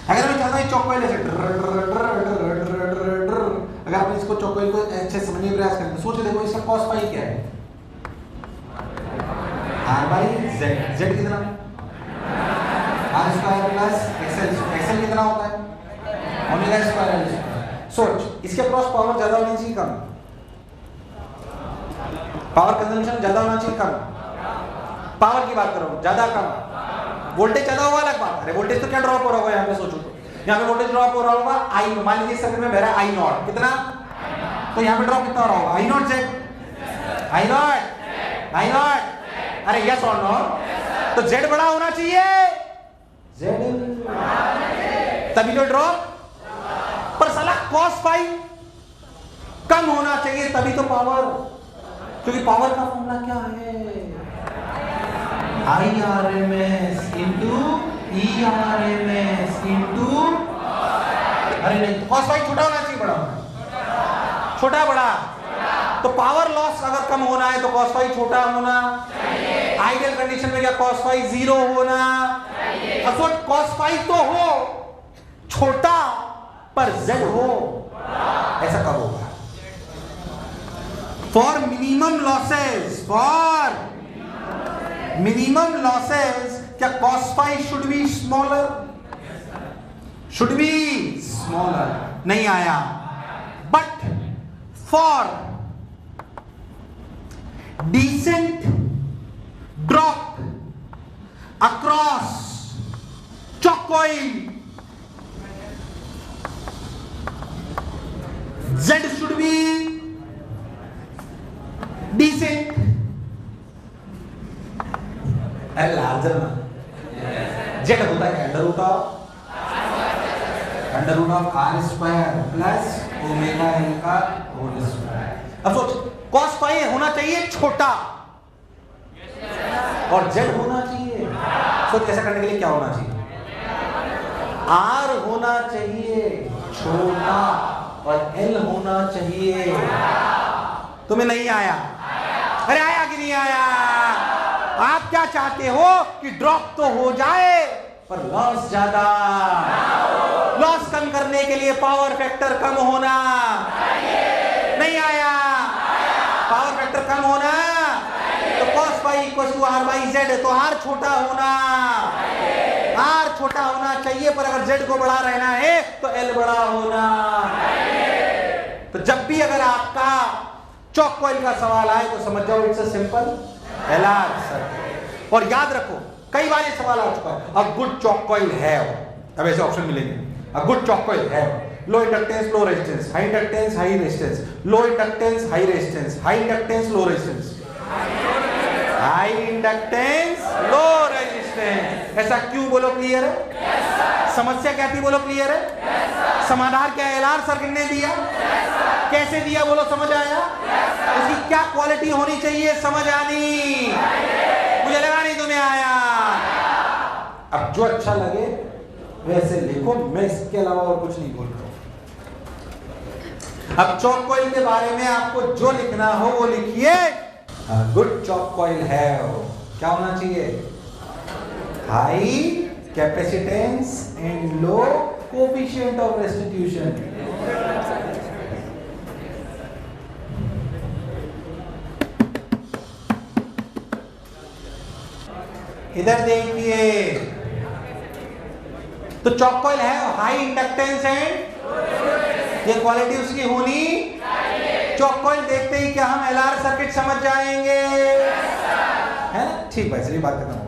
अगर मैं चाहता हूं चॉक कॉइल ऐसे अगर आप इसको चॉक कॉइल को अच्छे समझने का प्रयास करें, सोच देखो इसका कॉस फाई क्या है? R by Z. जेड कितना? R square plus XL. XL कितना होता है? Omega square. सोच, इसके क्रॉस पावर ज्यादा होनी चाहिए कम? पावर कंजम्पशन ज्यादा होना चाहिए कम? पावर की बात करो, ज्यादा कम? वोल्टेज ज्यादा होगा अलग बात। अरे वोल्टेज तो क्या ड्रॉप हो रहा होगा यहाँ पे, सोचो तो यहाँ पे वोल्टेज ड्रॉप हो रहा होगा आई, मान लीजिए सर्किट में बह रहा है आई नॉट, कितना? तो यहाँ पे ड्रॉप कितना हो रहा होगा? आई नॉट जेड। I not. अरे यस और नो? तो जेड बड़ा होना चाहिए, जेड तभी तो ड्रॉप। पर साला कॉस फाई कम होना चाहिए तभी तो पावर, क्योंकि पावर का फॉर्मूला क्या है? IRMS into ERMS into, अरे नहीं, तो कॉस फाई छोटा होना चाहिए बड़ा होना? छोटा बड़ा? तो पावर लॉस अगर कम होना है तो कॉस फाई छोटा होना चाहिए। आइडियल कंडीशन में क्या कॉस फाई 0 होना चाहिए? अब कॉस फाई तो हो छोटा पर Z हो, ऐसा कब होगा? फॉर मिनिमम लॉसेस क्या cos phi should be smaller? नहीं आया। But for decent drop across choke coil Z should be decent and larger ना। Z होता है under root of R square plus omega L का होल स्क्वायर। अब सोच, cos phi होना चाहिए छोटा और Z होना चाहिए। सोच ऐसा करने के लिए क्या होना चाहिए? R होना चाहिए छोटा और L होना चाहिए। तुम्हें नहीं आया? अरे आया कि नहीं आया? आप क्या चाहते हो कि ड्रॉप तो हो जाए पर लॉस ज्यादा। लॉस कम करने के लिए पावर फैक्टर कम होना। नहीं आया? पावर फैक्टर कम होना तो cos pi equal to R by Z, तो R छोटा होना। R छोटा होना चाहिए, पर अगर Z को बड़ा रहना है तो L बड़ा होना। तो जब भी अगर आपका चॉक कॉइल का सवाल आए तो समझ जाओ it's a simple LR circuit. और याद रखो कई बार ये सवाल आ चुका है, अ गुड चॉक कॉइल है। अब ऐसे ऑप्शन मिलेंगे, अ गुड चॉक कॉइल है, low inductance low resistance, high inductance high resistance, low inductance high resistance, high inductance low resistance, high inductance low resistance. ऐसा क्यों? बोलो क्लियर है? समस्या क्या थी? बोलो क्लियर है? समाधान क्या LR सर्किट ने दिया? कैसे दिया? बोलो समझ आया? उसकी क्या क्वालिटी होनी चाहिए? समझ आनी? मुझे लगा नहीं तुम्हें आया। अब जो अच्छा लगे वैसे लिखो, मैं इसके अलावा और कुछ नहीं बोल रहा हूं। अब चॉक कॉइल के बारे में आपको जो लिखना हो वो लिखिए। गुड चॉक कॉइल है क्या होना चाहिए? High capacitance and low coefficient of restitution. इधर देखिए, तो चॉक कॉइल है हाई इंडक्टेंस एंड, ये क्वालिटी उसकी होनी चाहिए। चॉक कॉइल देखते ही क्या हम LR सर्किट समझ जाएंगे, है ना? ठीक है, चलिए बात करता हूँ।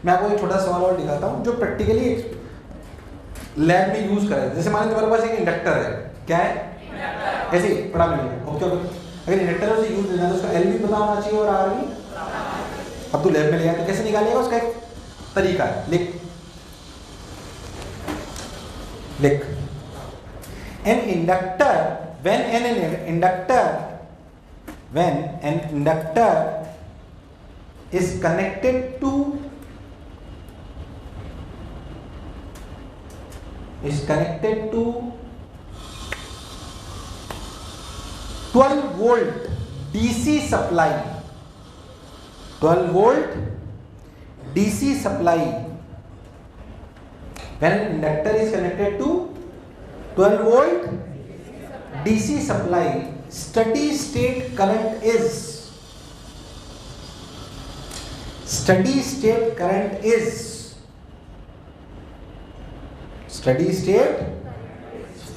मैं आपको एक छोटा सवाल और दिखाता हूँ जो प्रैक्टिकली लैब में यूज करें। जैसे मान लीजिए तुम्हारे पास एक इंडक्टर है, क्या है? ऐसे ही पढ़ा मिलेगा। ओके, अगर इंडक्टर है उसे यूज देना है तो उसका L भी पता होना चाहिए और R भी। अब तू लैब में ले आया तो कैसे निकालेगा? उसका एक तरीका है, लिख an inductor when an inductor is connected to 12 volt DC supply, 12 volt DC supply, when an inductor is connected to 12 volt DC supply, steady state current is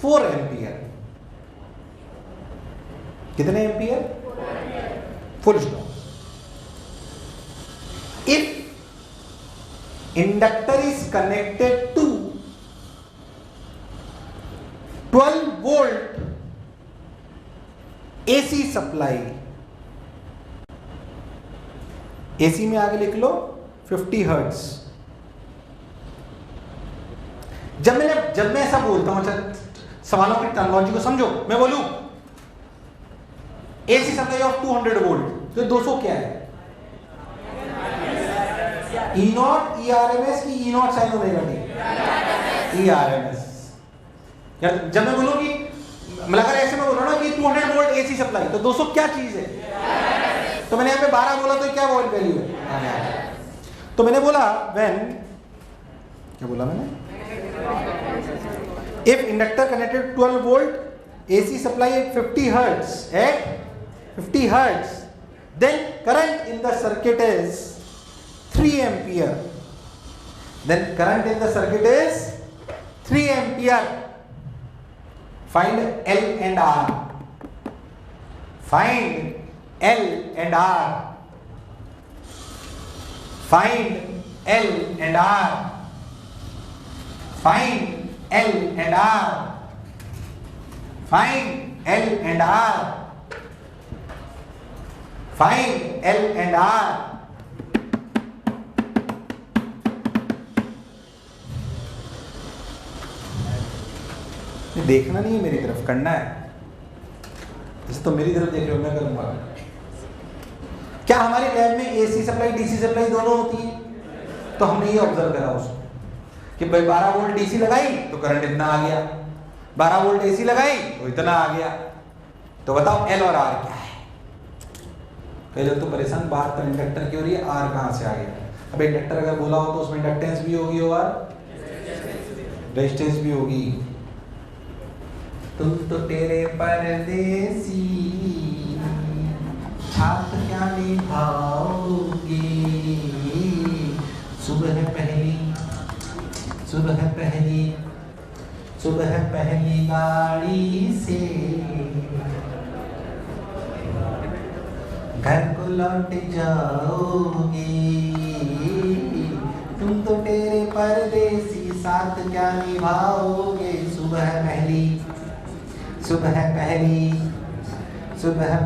4 ampere. कितने ampere? Full stop. If inductor is connected to 12 volt AC supply, AC में आगे लिख लो 50 hertz. जब मैं ऐसा बोलता हूं, अच्छा सवालों की टर्मिनोलॉजी को समझो, मैं बोलूं AC सप्लाई ऑफ 200 वोल्ट, तो 200 क्या है? E नॉट ERMS की E naught sine omega T? ERMS। जब मैं बोलूं कि मतलब अगर ऐसे मैं बोल रहा हूं ना कि 200 वोल्ट AC सप्लाई, तो 200 क्या चीज है? तो मैंने यहाँ पे 12 बोला तो क्या वोल्ट वैल्यू है? तो मैंने बोला क्या बोला मैंने? If inductor connected 12 volt AC supply at 50 hertz, then current in the circuit is 3 ampere. Then current in the circuit is 3 ampere. Find L and R. Find L and R. Find L and R. Find L and R. Find L and R. Find L and R. देखना नहीं है मेरी तरफ, करना है। जैसे तो मेरी तरफ देख रहे हो, मैं करूंगा। क्या हमारी लैब में AC सप्लाई DC सप्लाई दोनों होती है? तो हमने ये ऑब्जर्व करा उसको कि भाई 12 वोल्ट DC लगाई तो करंट इतना आ गया, 12 वोल्ट एसी लगाई तो इतना आ गया। तो बताओ एल और आर क्या है? कई लोग तो परेशान, बात तो इंडक्टर की हो रही है, आर कहां से आ गया? अब इंडक्टर अगर बोला हो तो उसमें इंडक्टेंस भी होगी और रेजिस्टेंस भी होगी। तुम तो तेरे परदेसी छात क्या निभाओगे, सुबह पहली गाड़ी से घर को लौट जाओगे। तुम तो तेरे परदेसी साथ क्या निभाओगे, सुबह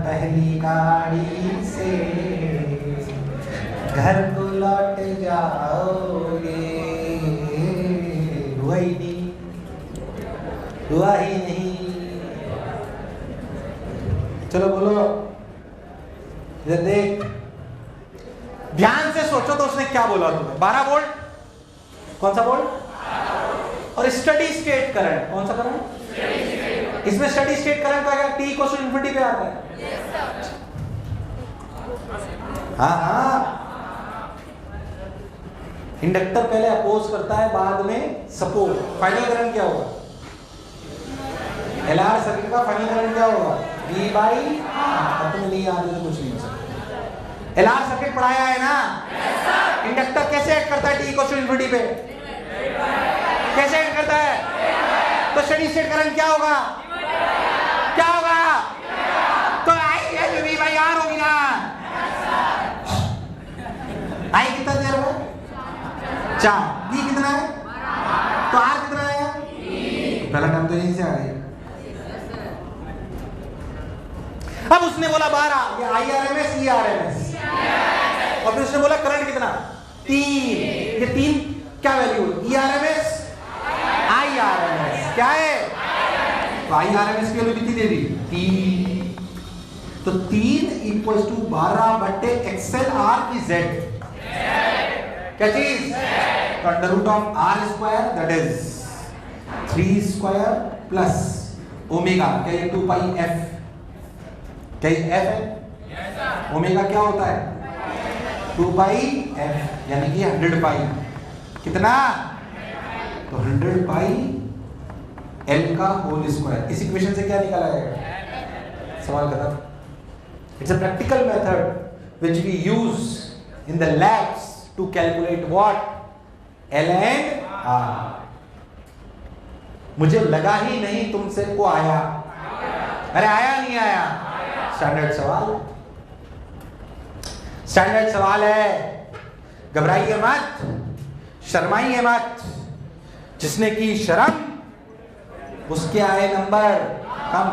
पहली गाड़ी से घर को लौट जाओगे। हुआ ही नहीं। चलो बोलो, इधर देख, ध्यान से सोचो तो उसने क्या बोला तुम्हें? 12 वोल्ट, कौन सा वोल्ट? और स्टडी स्टेट करंट, कौन सा करंट? इसमें स्टडी स्टेट करंट का क्या टी को इन्फिनिटी पे आता है? हाँ, इंडक्टर पहले अपोज करता है, बाद में सपोर्ट। फाइनल करंट क्या होगा? एलआर सर्किट का फाइनल करंट क्या होगा? V by R. तुम्हें नहीं याद है तो कुछ नहीं हो सकता। एलआर सर्किट पढ़ाया है ना? इंडक्टर कैसे एक्ट करता है टी को इन्फिनिटी पे? कैसे एक्ट करता है? तो स्टेडी स्टेट करंट क्या होगा? क्या होगा? तो आई V बाई आर होगी ना? आई कितना देर में? 4। B कितना है? तो R कितना है? पहला टर्म तो यहीं से आ गया। अब उसने बोला 12, ये IRMS, ERMS, और फिर उसने बोला करंट कितना? 3। ये 3 क्या वैल्यू? ERMS, IRMS क्या है? तो IRMS की वैल्यू कितनी दे दी? 3। तो 3 इक्वल्स टू 12 बटे XLR की Z। क्या चीज? तो under root of R square that is 3 square plus omega, क्या ये 2 पाई F, क्या ये F है? ओमेगा क्या होता है? 2 पाई F, यानी कि 100 पाई। कितना? तो 100 पाई L का होल स्क्वायर। इस इक्वेशन से क्या निकाला जाएगा? सवाल खत्म। It's a practical method which we use in the labs to calculate what? L and R। मुझे लगा ही नहीं तुमसे को आया। अरे आया नहीं आया? स्टैंडर्ड सवाल है, घबराइए मत, शर्माइए मत। जिसने की शर्म उसके आए नंबर कम।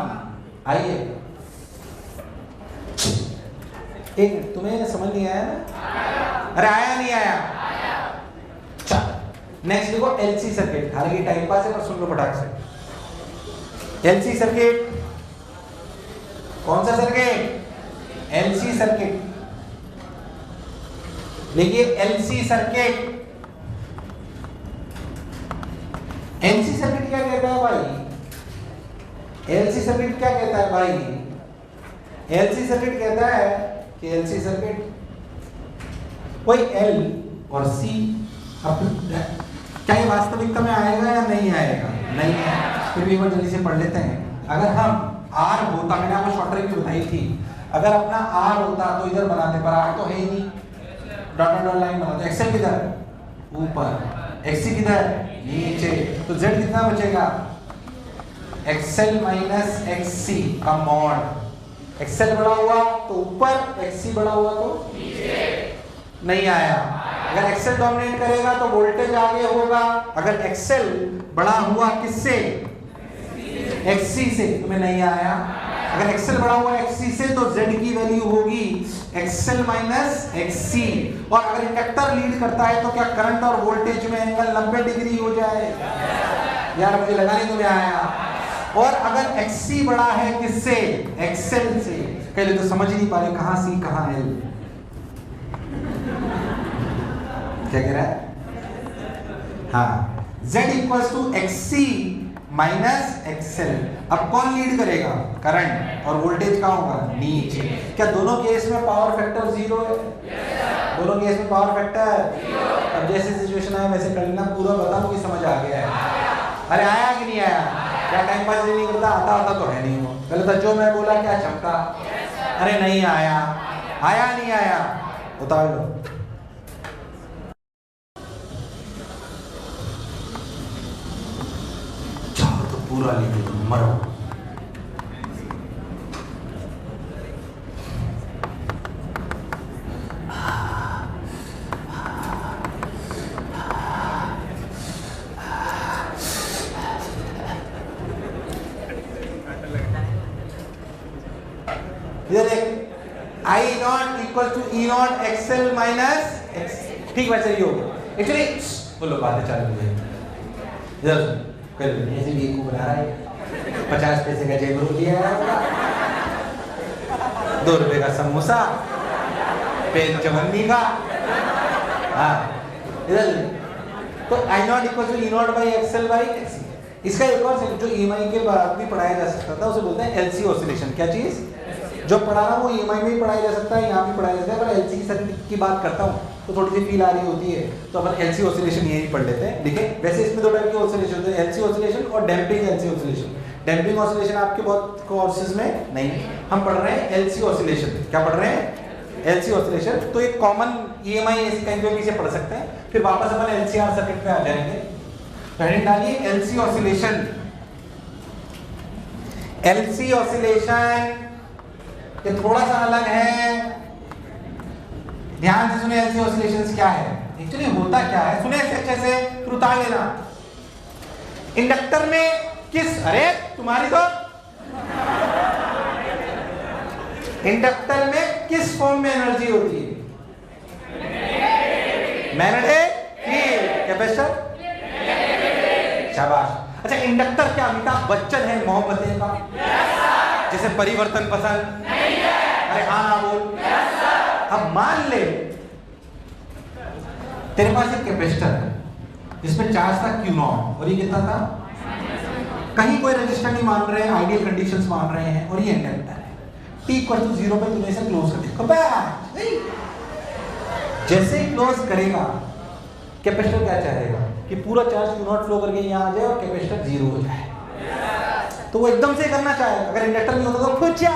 आइए, एक तुम्हें समझ नहीं आया ना? अरे आया नहीं आया? चल नेक्स्ट देखो, LC सर्किट। हालांकि टाइम पास है पर सुन लो फटाक से। LC सर्किट, कौन सा सर्किट? LC circuit. देखिए LC सर्किट, LC सर्किट क्या कहता है भाई? LC सर्किट क्या कहता है भाई? LC सर्किट कहता है कि LC सर्किट कोई L और C। अब क्या ये वास्तविकता में आएगा या नहीं आएगा? नहीं है। फिर भी एक बार जल्दी से पढ़ लेते हैं। अगर हम R होता, मैंने आपको शॉर्ट ट्रिक भी बताई थी, अगर अपना R होता तो इधर बनाते, पर R तो है ही नहीं, डॉट डॉट लाइन बनाते। XL किधर? ऊपर। XC किधर? नीचे। तो Z कितना बचेगा? XL माइनस XC का मॉड। XL बड़ा हुआ तो ऊपर, XC बड़ा हुआ तो नीचे। नहीं आया। अगर XL डोमिनेट करेगा तो वोल्टेज आगे होगा। अगर XL बड़ा हुआ किससे? XC से। तुम्हें नहीं आया। अगर XL बड़ा हुआ XC से तो Z की वैल्यू होगी XL माइनस XC। और अगर इंडक्टर लीड करता है तो क्या करंट और वोल्टेज में एंगल 90 डिग्री हो जाए? यार मुझे लगा नहीं तुम्हें आया। और अगर XC बड़ा है किससे? XL से। पहले तो समझ ही नहीं पा रहे कहां C कहां L। क्या कह रहा है? हाँ, Z equals to XC minus XL. अब कौन लीड करेगा? करंट। और वोल्टेज कहाँ होगा? नीचे। क्या दोनों केस में पावर फैक्टर 0 है? दोनों केस में पावर फैक्टर। अब जैसे सिचुएशन आया वैसे कर लेना, पूरा बताओ कि समझ आ गया है। अरे आया कि नहीं आया? क्या टाइम पास नहीं करता? आता तो है नहीं वो। पहले तो जो मैं बोला क्या चमका? अरे नहीं आया। आया नहीं आया? उतार लो। तो पूरा लीजिए, तुम मरो। इधर देख, I naught equal to E naught XL minus X. ठीक वैसे ही होगा एक्चुअली। बोलो बातें चालू है। इधर कर ऐसे भी को बना रहा है। 50 पैसे का जेब रोल लिया है, 2 रुपए का समोसा, पेन चवन्नी का। हाँ इधर तो I naught equal to E naught by XL by X. इसका एक और जो ईएमआई के बाद भी पढ़ाया जा सकता था, उसे बोलते हैं एलसी ऑसिलेशन। क्या चीज? जो पढ़ा रहा हूँ वो ईएमआई में भी पढ़ाया जा सकता है, यहाँ भी पढ़ाया जा सकता है, पर एलसी सर्किट की बात करता हूँ तो थोड़ी सी फील आ रही होती है, तो अपन एलसी ऑसिलेशन यही पढ़ लेते हैं। देखिए वैसे इसमें 2 टाइप के ऑसिलेशन होते हैं, एलसी ऑसिलेशन और damping LC oscillation. Damping oscillation आपके बहुत कोर्सेज में नहीं, हम पढ़ रहे हैं एलसी ऑसिलेशन। क्या पढ़ रहे हैं? LC oscillation. तो एक कॉमन ईएमआई ऐसे कहीं पे भी से पढ़ सकते हैं, फिर वापस अपन एलसीआर सर्किट पे आ जाएंगे। हेडिंग डालिए एलसी ऑसिलेशन। एलसी ऑसिलेशन ये थोड़ा सा अलग है, ध्यान से सुने। एलसी ऑसिलेशंस क्या है एक्चुअली, होता क्या है सुने अच्छे से, फिर उतार लेना। इंडक्टर में किस, अरे तुम्हारी तो इंडक्टर में किस फॉर्म में एनर्जी होती है? Magnetic field. कैपेसिटर? शाबाश। अच्छा इंडक्टर क्या अमिताभ बच्चन है मोहब्बतें का? जैसे परिवर्तन पसंद? अरे हाँ ना बोल। अब मान ले तेरे पास एक कैपेसिटर है जिसमें चार्ज था Q0 और ये कितना था? कहीं कोई रजिस्टर नहीं मान रहे हैं, आइडियल कंडीशंस मान रहे हैं, और ये इंडक्टर है। T = 0 पे तूने इसे क्लोज कर दिया। जैसे ही क्लोज करेगा कैपेसिटर क्या चाहेगा कि पूरा चार्ज Q0 फ्लो करके यहाँ आ जाए और कैपेसिटर 0 हो जाए। तो वो एकदम से करना चाहेगा। अगर इंडक्टर नहीं होता तो खुद जा।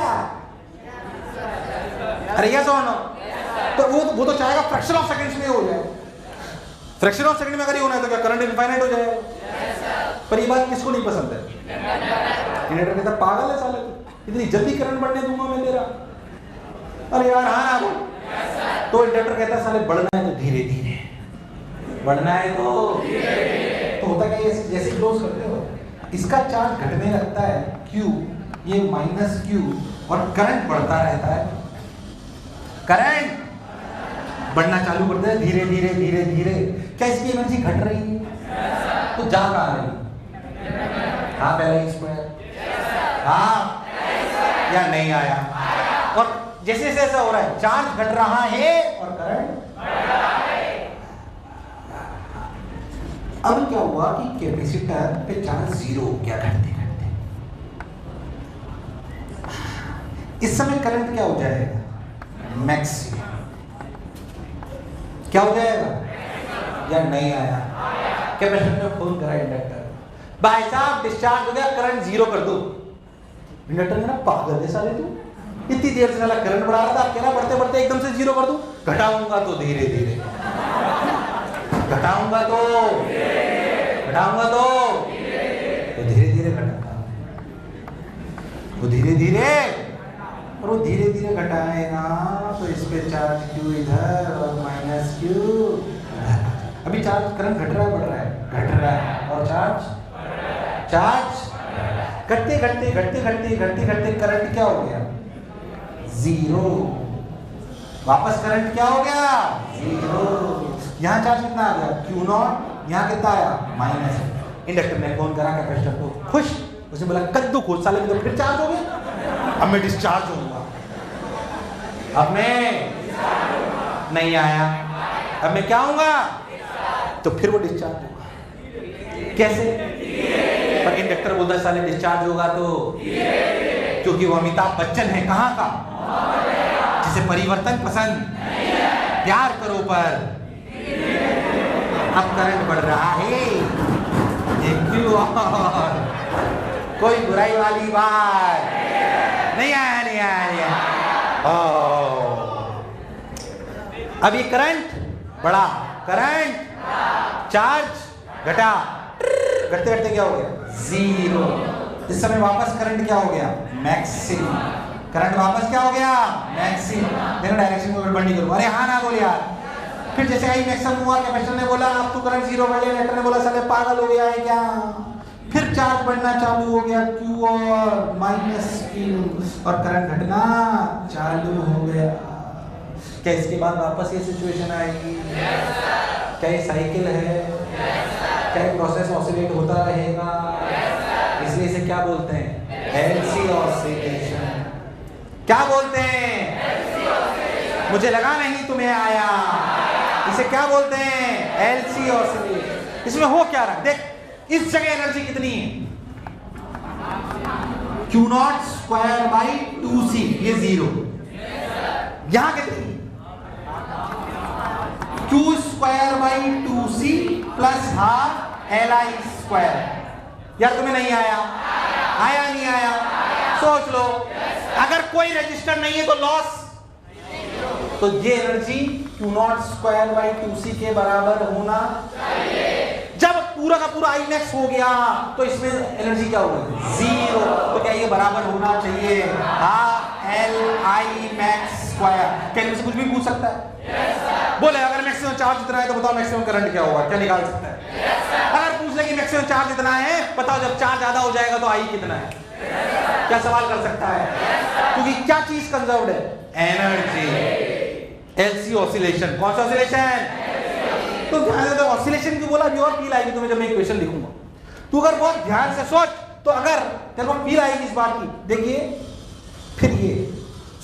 अरे यस और नो? तो वो तो चाहेगा फ्रैक्शन ऑफ सेकंड्स में हो जाए। फ्रैक्शन ऑफ सेकंड में अगर ये होना है तो क्या करंट इनफाइनाइट हो जाएगा? पर ये बात किसको नहीं पसंद है? इंडक्टर कहता पागल है साले, इतनी जल्दी करंट बढ़ने दूंगा मैं तेरा। अरे यार हाँ ना। तो इंडक्टर कहता है साले बढ़ना है तो धीरे धीरे बढ़ना है तो होता क्या है, जैसे क्लोज करते हो इसका चार्ज घटने लगता है Q, ये -Q, और करंट बढ़ता रहता है। करंट बढ़ना चालू करता है धीरे धीरे धीरे धीरे। क्या इसकी एनर्जी घट रही है? तो जा कहाँ रही? हाँ पहले स्क्वायर। हाँ या नहीं आया? और जैसे जैसे ऐसा हो रहा है चार्ज घट रहा है और करंट बढ़ रहा है। अब क्या हुआ कि कैपेसिटर पे चार्ज 0 हो गया घटते घटते। इस समय करंट क्या हो जाएगा? मैक्सिमम। क्या हो जाएगा? या नहीं आया? कैपेसिटर ने फोन करा इंडक्टर, भाई साहब डिस्चार्ज हो गया, करंट 0 कर दो। इंडक्टर ने ना पागल है साले तू, इतनी देर से साला करंट बढ़ा रहा था, कह रहा बढ़ते बढ़ते एकदम से 0 कर दूं। घटाऊंगा तो धीरे धीरे, घटाऊंगा तो धीरे धीरे घटाता। वो धीरे धीरे और वो धीरे धीरे घटाएगा तो इस पे चार्ज Q इधर और -Q इधर। अभी चार्ज करंट घट रहा है बढ़ रहा है? घट रहा है। और चार्ज घटते घटते घटते घटते घटते घटते करंट क्या हो गया? 0। वापस करंट क्या हो गया? 0। यहाँ चार्ज कितना आ गया? Q0। यहाँ कितना आया? -। इंडक्टर ने फोन करा कैपेसिटर को, खुश। उसने बोला कद्दू खोल साले में तो फिर चार्ज हो गया, अब मैं डिस्चार्ज होऊंगा। अब मैं नहीं आया, अब मैं क्या होऊंगा? तो फिर वो डिस्चार्ज होगा। कैसे? पर इंडक्टर बोलता है साले डिस्चार्ज होगा तो क्योंकि वो अमिताभ बच्चन है कहाँ का, जिसे परिवर्तन पसंद, प्यार करो पर अब करंट बढ़ रहा है। कोई बुराई वाली बात नहीं आया, नहीं आया। अब ये करंट बढ़ा, करंट चार्ज घटा, घटते घटते क्या हो गया, जीरो। इस समय वापस करंट क्या हो गया, मैक्सिमम। करंट वापस क्या हो गया, मैक्सिमम। देखो डायरेक्शन को गड़बड़ नहीं करूँ, अरे हाँ ना बोल यार। फिर जैसे आई मैक्सिमम हुआ, कैपेसिटर ने बोला अब तू करंट जीरो बढ़ ले, इंडक्टर ने बोला साले पागल हो गया है क्या। फिर चार्ज बढ़ना चालू हो गया, Q और माइनस Q, और करंट घटना चालू हो गया। क्या इसके बाद वापस ये सिचुएशन आएगी? क्या ये साइकिल है? क्या ये प्रोसेस ऑसिलेट होता रहेगा? इसलिए इसे क्या बोलते हैं, एलसी ऑसिलेशन। क्या बोलते हैं, मुझे लगा नहीं तुम्हें आया। इसे क्या बोलते हैं, एलसी ऑसिलेशन। इसमें हो क्या रहा, देख इस जगह एनर्जी कितनी है, Q0 स्क्वायर बाई 2C, ये जीरो। यहां कितनी, Q square by 2C plus half LI square. यार तुम्हें नहीं आया, आया नहीं आया, सोच लो। अगर कोई रजिस्टर नहीं है तो लॉस, तो ये energy Q0 square by 2C के बराबर होना चाहिए। जब पूरा का पूरा I मैक्स हो गया तो इसमें एनर्जी क्या होगी, जीरो। तो क्या ये बराबर होना चाहिए हाफ LI मैक्स स्क्वायर। क्या इनमें से कुछ भी पूछ सकता है? बोले अगर मैक्सिमम चार्ज इतना है तो बताओ मैक्सिमम करंट क्या होगा, क्या निकाल सकता है? अगर पूछ ले कि मैक्सिमम चार्ज इतना है, बताओ जब चार्ज ज्यादा हो जाएगा तो I कितना है, क्या सवाल कर सकता है? क्योंकि क्या चीज कंजर्व्ड है, एनर्जी। एलसी ऑसिलेशन, कौन सा ऑसिलेशन? तो ध्यान से, तो ऑसिलेशन की बोला, अभी और फील आएगी तुम्हें जब मैं इक्वेशन लिखूंगा। तू अगर बहुत ध्यान से सोच तो अगर तेरे को फील आएगी इस बात की। देखिए फिर ये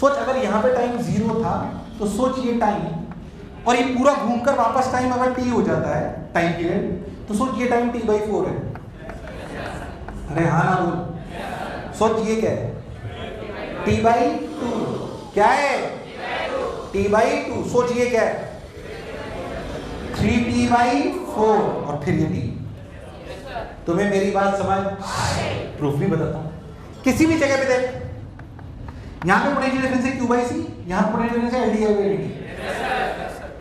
सोच, अगर यहाँ पे टाइम जीरो था तो सोच ये टाइम, और ये पूरा घूमकर वापस टाइम अगर टी हो जाता है टाइम पीरियड, तो सोच ये टाइम T/4 है। अरे हाँ ना बोल, सोच ये क्या है, T/2 क्या है, T/2। सोच ये क्या है, 3T/4 और फिर ये T। तुम्हें मेरी बात समझ, प्रूफ भी बताता हूं। किसी भी जगह पे देख, यहां पे पोटेंशियल डिफरेंस है Q/C, यहां पोटेंशियल डिफरेंस है LdI/dt।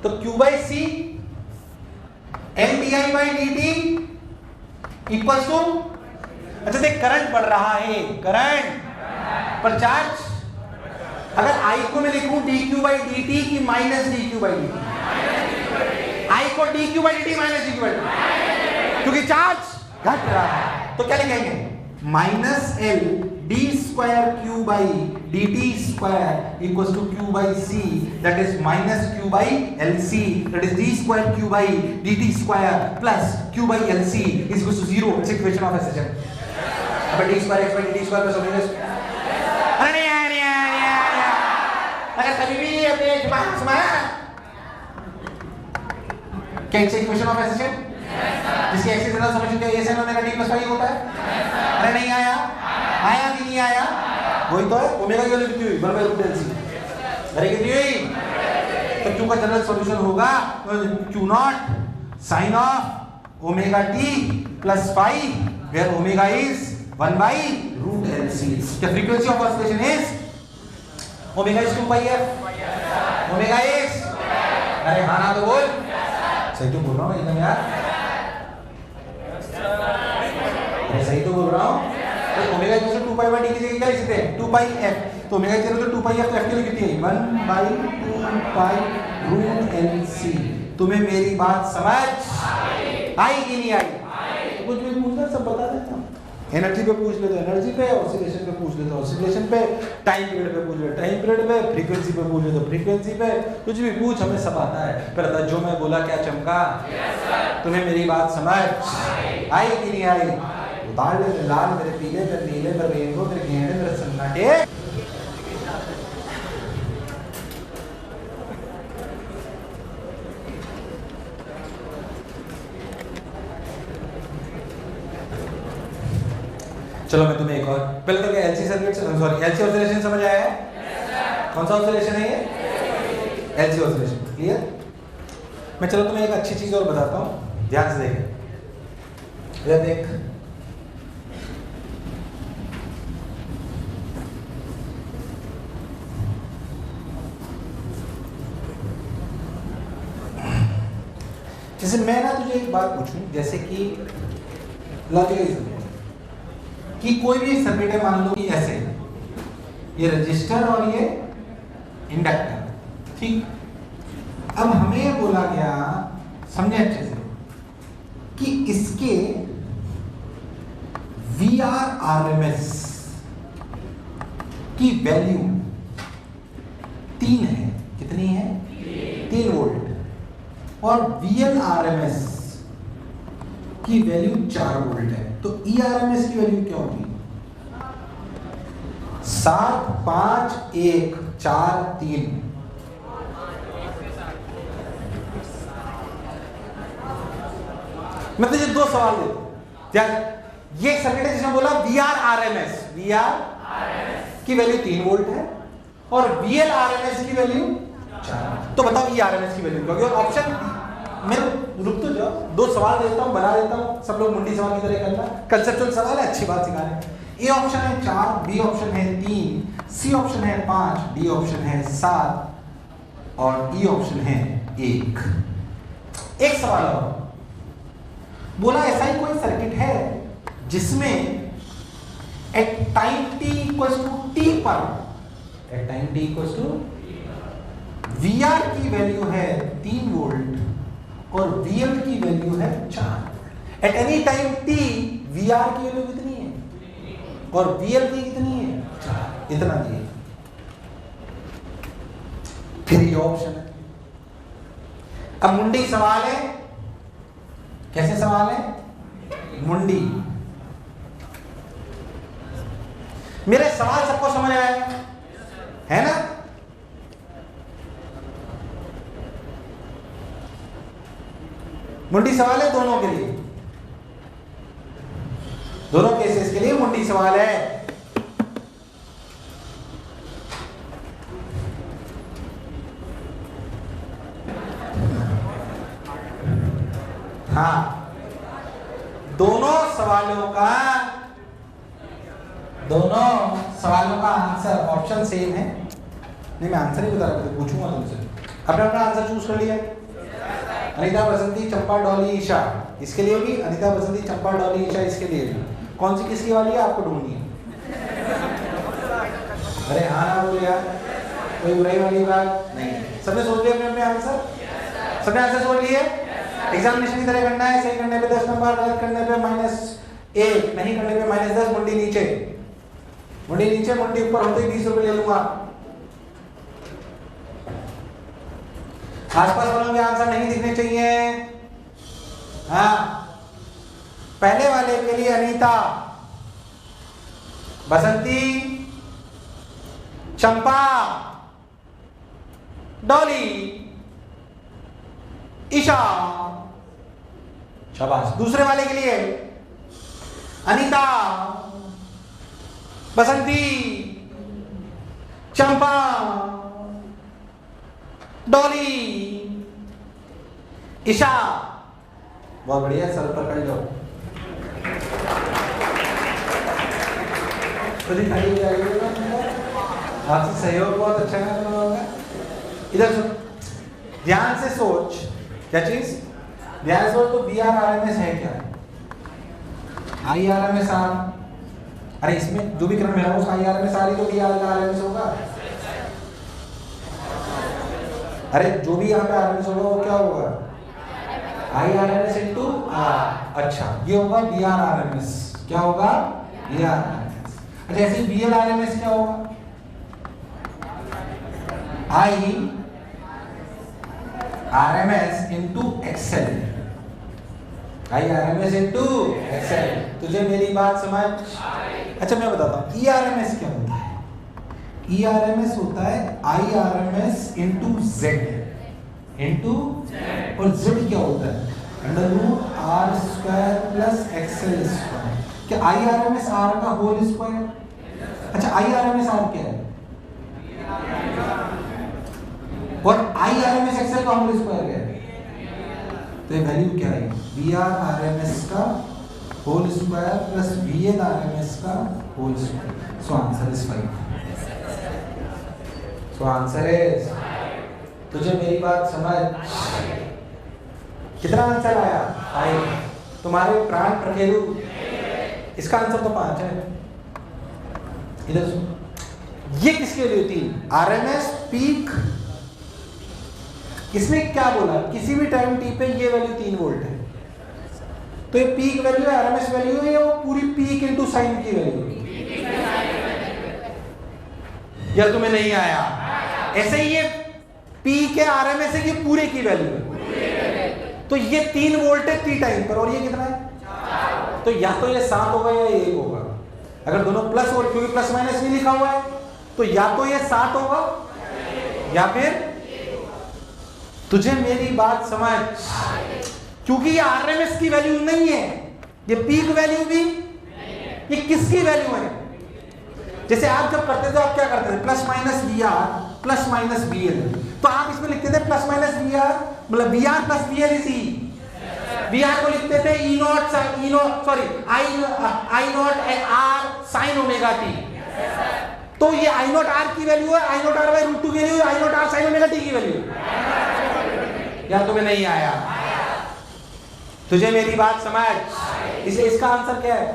तो Q/C LdI/dt इक्वल्स टू, अच्छा देख करंट बढ़ रहा है, करंट पर चार्ज, अगर I को मैं लिखूं dQ/dt की माइनस dQ/dt, I को dQ/dt माइनस dQ/dt, क्योंकि चार्ज घट रहा है। तो क्या लिखेंगे, minus L d square Q/dt square equals to Q/C, that is minus Q/LC, that is d square Q/dt square plus Q/LC is equals to 0। It's equation of SHM। अब d square x/dt square plus omega, अरे नहीं आया, अगर कभी भी अपने दिमाग में क्या इट्स इक्वेशन ऑफ SHM, जिसकी एक्सिस जनरल समेशन क्या S n omega t plus phi होता है। अरे नहीं आया, आया कि नहीं आया, वही तो है। ओमेगा की वैल्यू कितनी हुई, 1/√LC। अरे कितनी हुई, तो Q का जनरल सॉल्यूशन होगा Q0 sine of omega t plus phi, where omega is 1/√LC। The frequency of oscillation is omega is 2πf, omega is, अरे हाँ ना तो बोल, सही तो बोल रहा हूँ एकदम यार, अरे सही तो बोल रहा हूँ। तो ओमेगा इक्वल टू 2π/d की जगह क्या लिख सकते हैं, 2πf। तो ओमेगा इक्वल टू 2πf तो f की वैल्यू कितनी है, 1/2π√LC। तुम्हें मेरी बात समझ आई कि नहीं आई? कुछ भी पूछना सब बता देता हूँ। एनर्जी पे पूछ ले तो एनर्जी पे, ऑसिलेशन पे पूछ ले तो ऑसिलेशन पे, टाइम पीरियड पे पूछ ले टाइम पीरियड पे, फ्रीक्वेंसी पे पूछ ले तो फ्रीक्वेंसी पे, कुछ भी पूछ हमें सब आता है। पर जो मैं बोला क्या चमका, तुम्हें मेरी बात समझ आई कि नहीं आई? उतार ले लाल मेरे पीले, मेरे नीले, मेरे रेनबो, मेरे गेंडे, मेरे सन्नाटे। चलो मैं तुम्हें एक और पहले तो LC circuit sorry LC oscillation समझ आया है? कौन सा ऑसिलेशन है ये? LC oscillation. क्लियर? मैं चलो तुम्हें एक अच्छी चीज और बताता हूँ, ध्यान से देखें। इधर देख, जैसे मैं ना तुझे एक बात पूछूं, जैसे कि लॉजिकली समझो कि कोई भी सर्किट है, मान लो कि ऐसे ये रजिस्टर और ये इंडक्टर, ठीक। अब हमें बोला गया, समझे अच्छे से, कि इसके VRRMS की वैल्यू 3 है। कितनी है? 3 वोल्ट। और VLRMS की वैल्यू 4 वोल्ट है। तो ERMS की वैल्यू क्या होगी? 7, 5, 1, 4, 3। मैं तुझे 2 सवाल देता हूं। ये सर्किट है जिसमें बोला VRRMS की वैल्यू 3 वोल्ट है और VLRMS की वैल्यू 4। तो बताओ ERMS की वैल्यू क्या होगी? ऑप्शन मैं रुक तो जाओ, 2 सवाल देता हूं, बना देता हूं, सब लोग मुंडी सवाल की तरह करना। कंसेप्चुअल सवाल है, अच्छी बात सिखा रहे हैं। ए ऑप्शन है 4, बी ऑप्शन है 3, सी ऑप्शन है 5, डी ऑप्शन है 7 और ई ऑप्शन है 1। एक सवाल और बोला, ऐसा ही कोई सर्किट है जिसमें at time t equals to t पर VR की वैल्यू है 3 वोल्ट और VL की वैल्यू है 4। At any time t VR की वैल्यू कितनी है और VL की कितनी है? 4। इतना दिए। फिर ये ऑप्शन है। अब मुंडी सवाल है। कैसे सवाल है? मुंडी। मेरे सवाल सबको समझ आया है ना? मुंडी सवाल है दोनों के लिए, दोनों केसेस के लिए मुंडी सवाल है। हाँ, दोनों सवालों का आंसर ऑप्शन सेम है। नहीं, मैं आंसर ही बता रहा हूं, पूछूंगा तुमसे। आपने अपना आंसर चूज कर लिया? अनिता, बसंती, चंपा, डॉली, ईशा, इसके लिए भी। अनिता, बसंती, चंपा, डॉली, ईशा, इसके लिए भी। कौन सी किसकी वाली है आपको ढूंढनी है? अरे हाँ ना बोलो यार, कोई बुराई वाली बात नहीं। सबने सोच लिया अपने आंसर? सबने आंसर सोच लिए? एग्जामिनेशन की तरह करना है। सही करने पे 10 नंबर, गलत करने पे -1, नहीं करने पे -10। मुंडी नीचे, मुंडी ऊपर होते ही 20 रुपए ले लूंगा। आसपास वालों के आंसर नहीं दिखने चाहिए। हाँ, पहले वाले के लिए अनीता, बसंती, चंपा, डॉली, ईशा, शाबाश। दूसरे वाले के लिए अनीता, बसंती, चंपा, डॉली, ईशा। बहुत बढ़िया, सर पर कर जाओ। आपसे सहयोग बहुत अच्छा है। इधर ध्यान से सोच, क्या चीज? ध्यान से सोच। तो VRRMS है क्या? IRMS R। अरे इसमें जो भी क्रम है उसका IRMS R ही तो VRRMS होगा। अरे जो भी यहाँ पे RMS होगा वो क्या होगा? IRMS into R। अच्छा, ये होगा VRRMS। क्या होगा? VRRMS। अच्छा, ऐसे VLRMS क्या होगा? IRMS into XL। IRMS into XL। तुझे मेरी बात समझ? अच्छा, मैं बताता हूँ ERMS क्या होता है। ERMS होता है IRMS into Z into, और Z क्या होता है? √R² + XL²। क्या IRMS R का होल स्क्वायर? अच्छा, IRMS R क्या है? और IRMS XL का होल स्क्वायर क्या है? तो ये वैल्यू क्या है? VRRMS का होल स्क्वायर प्लस VLRMS का whole square. So answer is 5। So answer is, तुझे मेरी बात समझ? कितना आंसर आया? 5। तुम्हारे प्राण प्रकेलू, इसका आंसर तो 5 है। इधर सुन, ये किसकी वैल्यू थी? RMS peak. इसने क्या बोला? किसी भी टाइम टी पे ये वैल्यू 3 वोल्ट है, तो ये पीक वैल्यू है, RMS वैल्यू है, या वो पूरी पीक इनटू साइन की वैल्यू है? या तुम्हें नहीं आया? ऐसे ही ये पीक है, RMS है कि पूरे की वैल्यू है? तो ये 3 वोल्ट है टी टाइम पर, और ये कितना है? तो या तो ये 7 होगा या 1 होगा। अगर दोनों प्लस और, क्योंकि प्लस माइनस भी लिखा हुआ है, तो या तो ये 7 होगा या फिर, तुझे मेरी बात समझ? क्योंकि ये RMS की वैल्यू नहीं है, ये पीक वैल्यू भी, ये किसकी वैल्यू है? जैसे आप जब करते थे, आप क्या करते थे? Plus minus VR plus minus VL, तो आप इसमें लिखते थे प्लस माइनस VR, मतलब VR प्लस VL इज E। VR को लिखते थे I not R sine omega t। तो ये I नॉट R की वैल्यू है, I not R by root 2 की वैल्यू है, I not R sine omega t की वैल्यू है। या तुम्हें नहीं आया? तुझे मेरी बात समझ? इसका आंसर क्या है?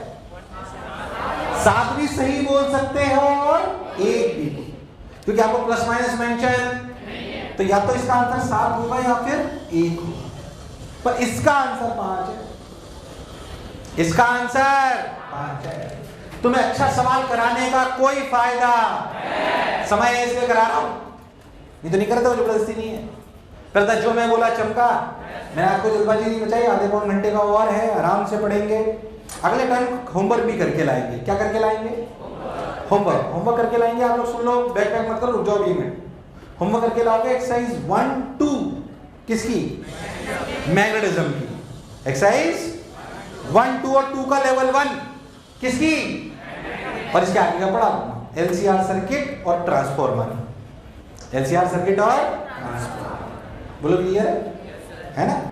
7 भी सही बोल सकते हो और 1 भी, क्योंकि आपको प्लस माइनस मेंशन, तो या तो इसका आंसर 7 होगा या फिर 1 होगा, पर इसका आंसर 5 है। इसका आंसर 5 है। तुम्हें अच्छा सवाल कराने का कोई फायदा समय इसलिए करा रहा हूं, ये तो नहीं करता, जबरदस्ती नहीं है करता। जो मैं बोला चमका, मैंने आपको जल्दबाजी नहीं बचाई, आधे पौन घंटे का और है, आराम से पढ़ेंगे। अगले टाइम होमवर्क भी करके लाएंगे। क्या करके लाएंगे? होमवर्क करके लाएंगे। आप लोग सुन लो, बैक पैक मत करो, रुक जाओ 2 मिनट। होमवर्क करके लाओगे एक्सरसाइज 1, 2 किसकी? मैग्नेटिज्म की। एक्सरसाइज 1, 2 और 2 का लेवल 1 किसकी? और इसके आगे का पढ़ा LCR सर्किट और ट्रांसफॉर्मर। LCR सर्किट और ट्रांसफॉर्मर, बोलो क्लियर है ना?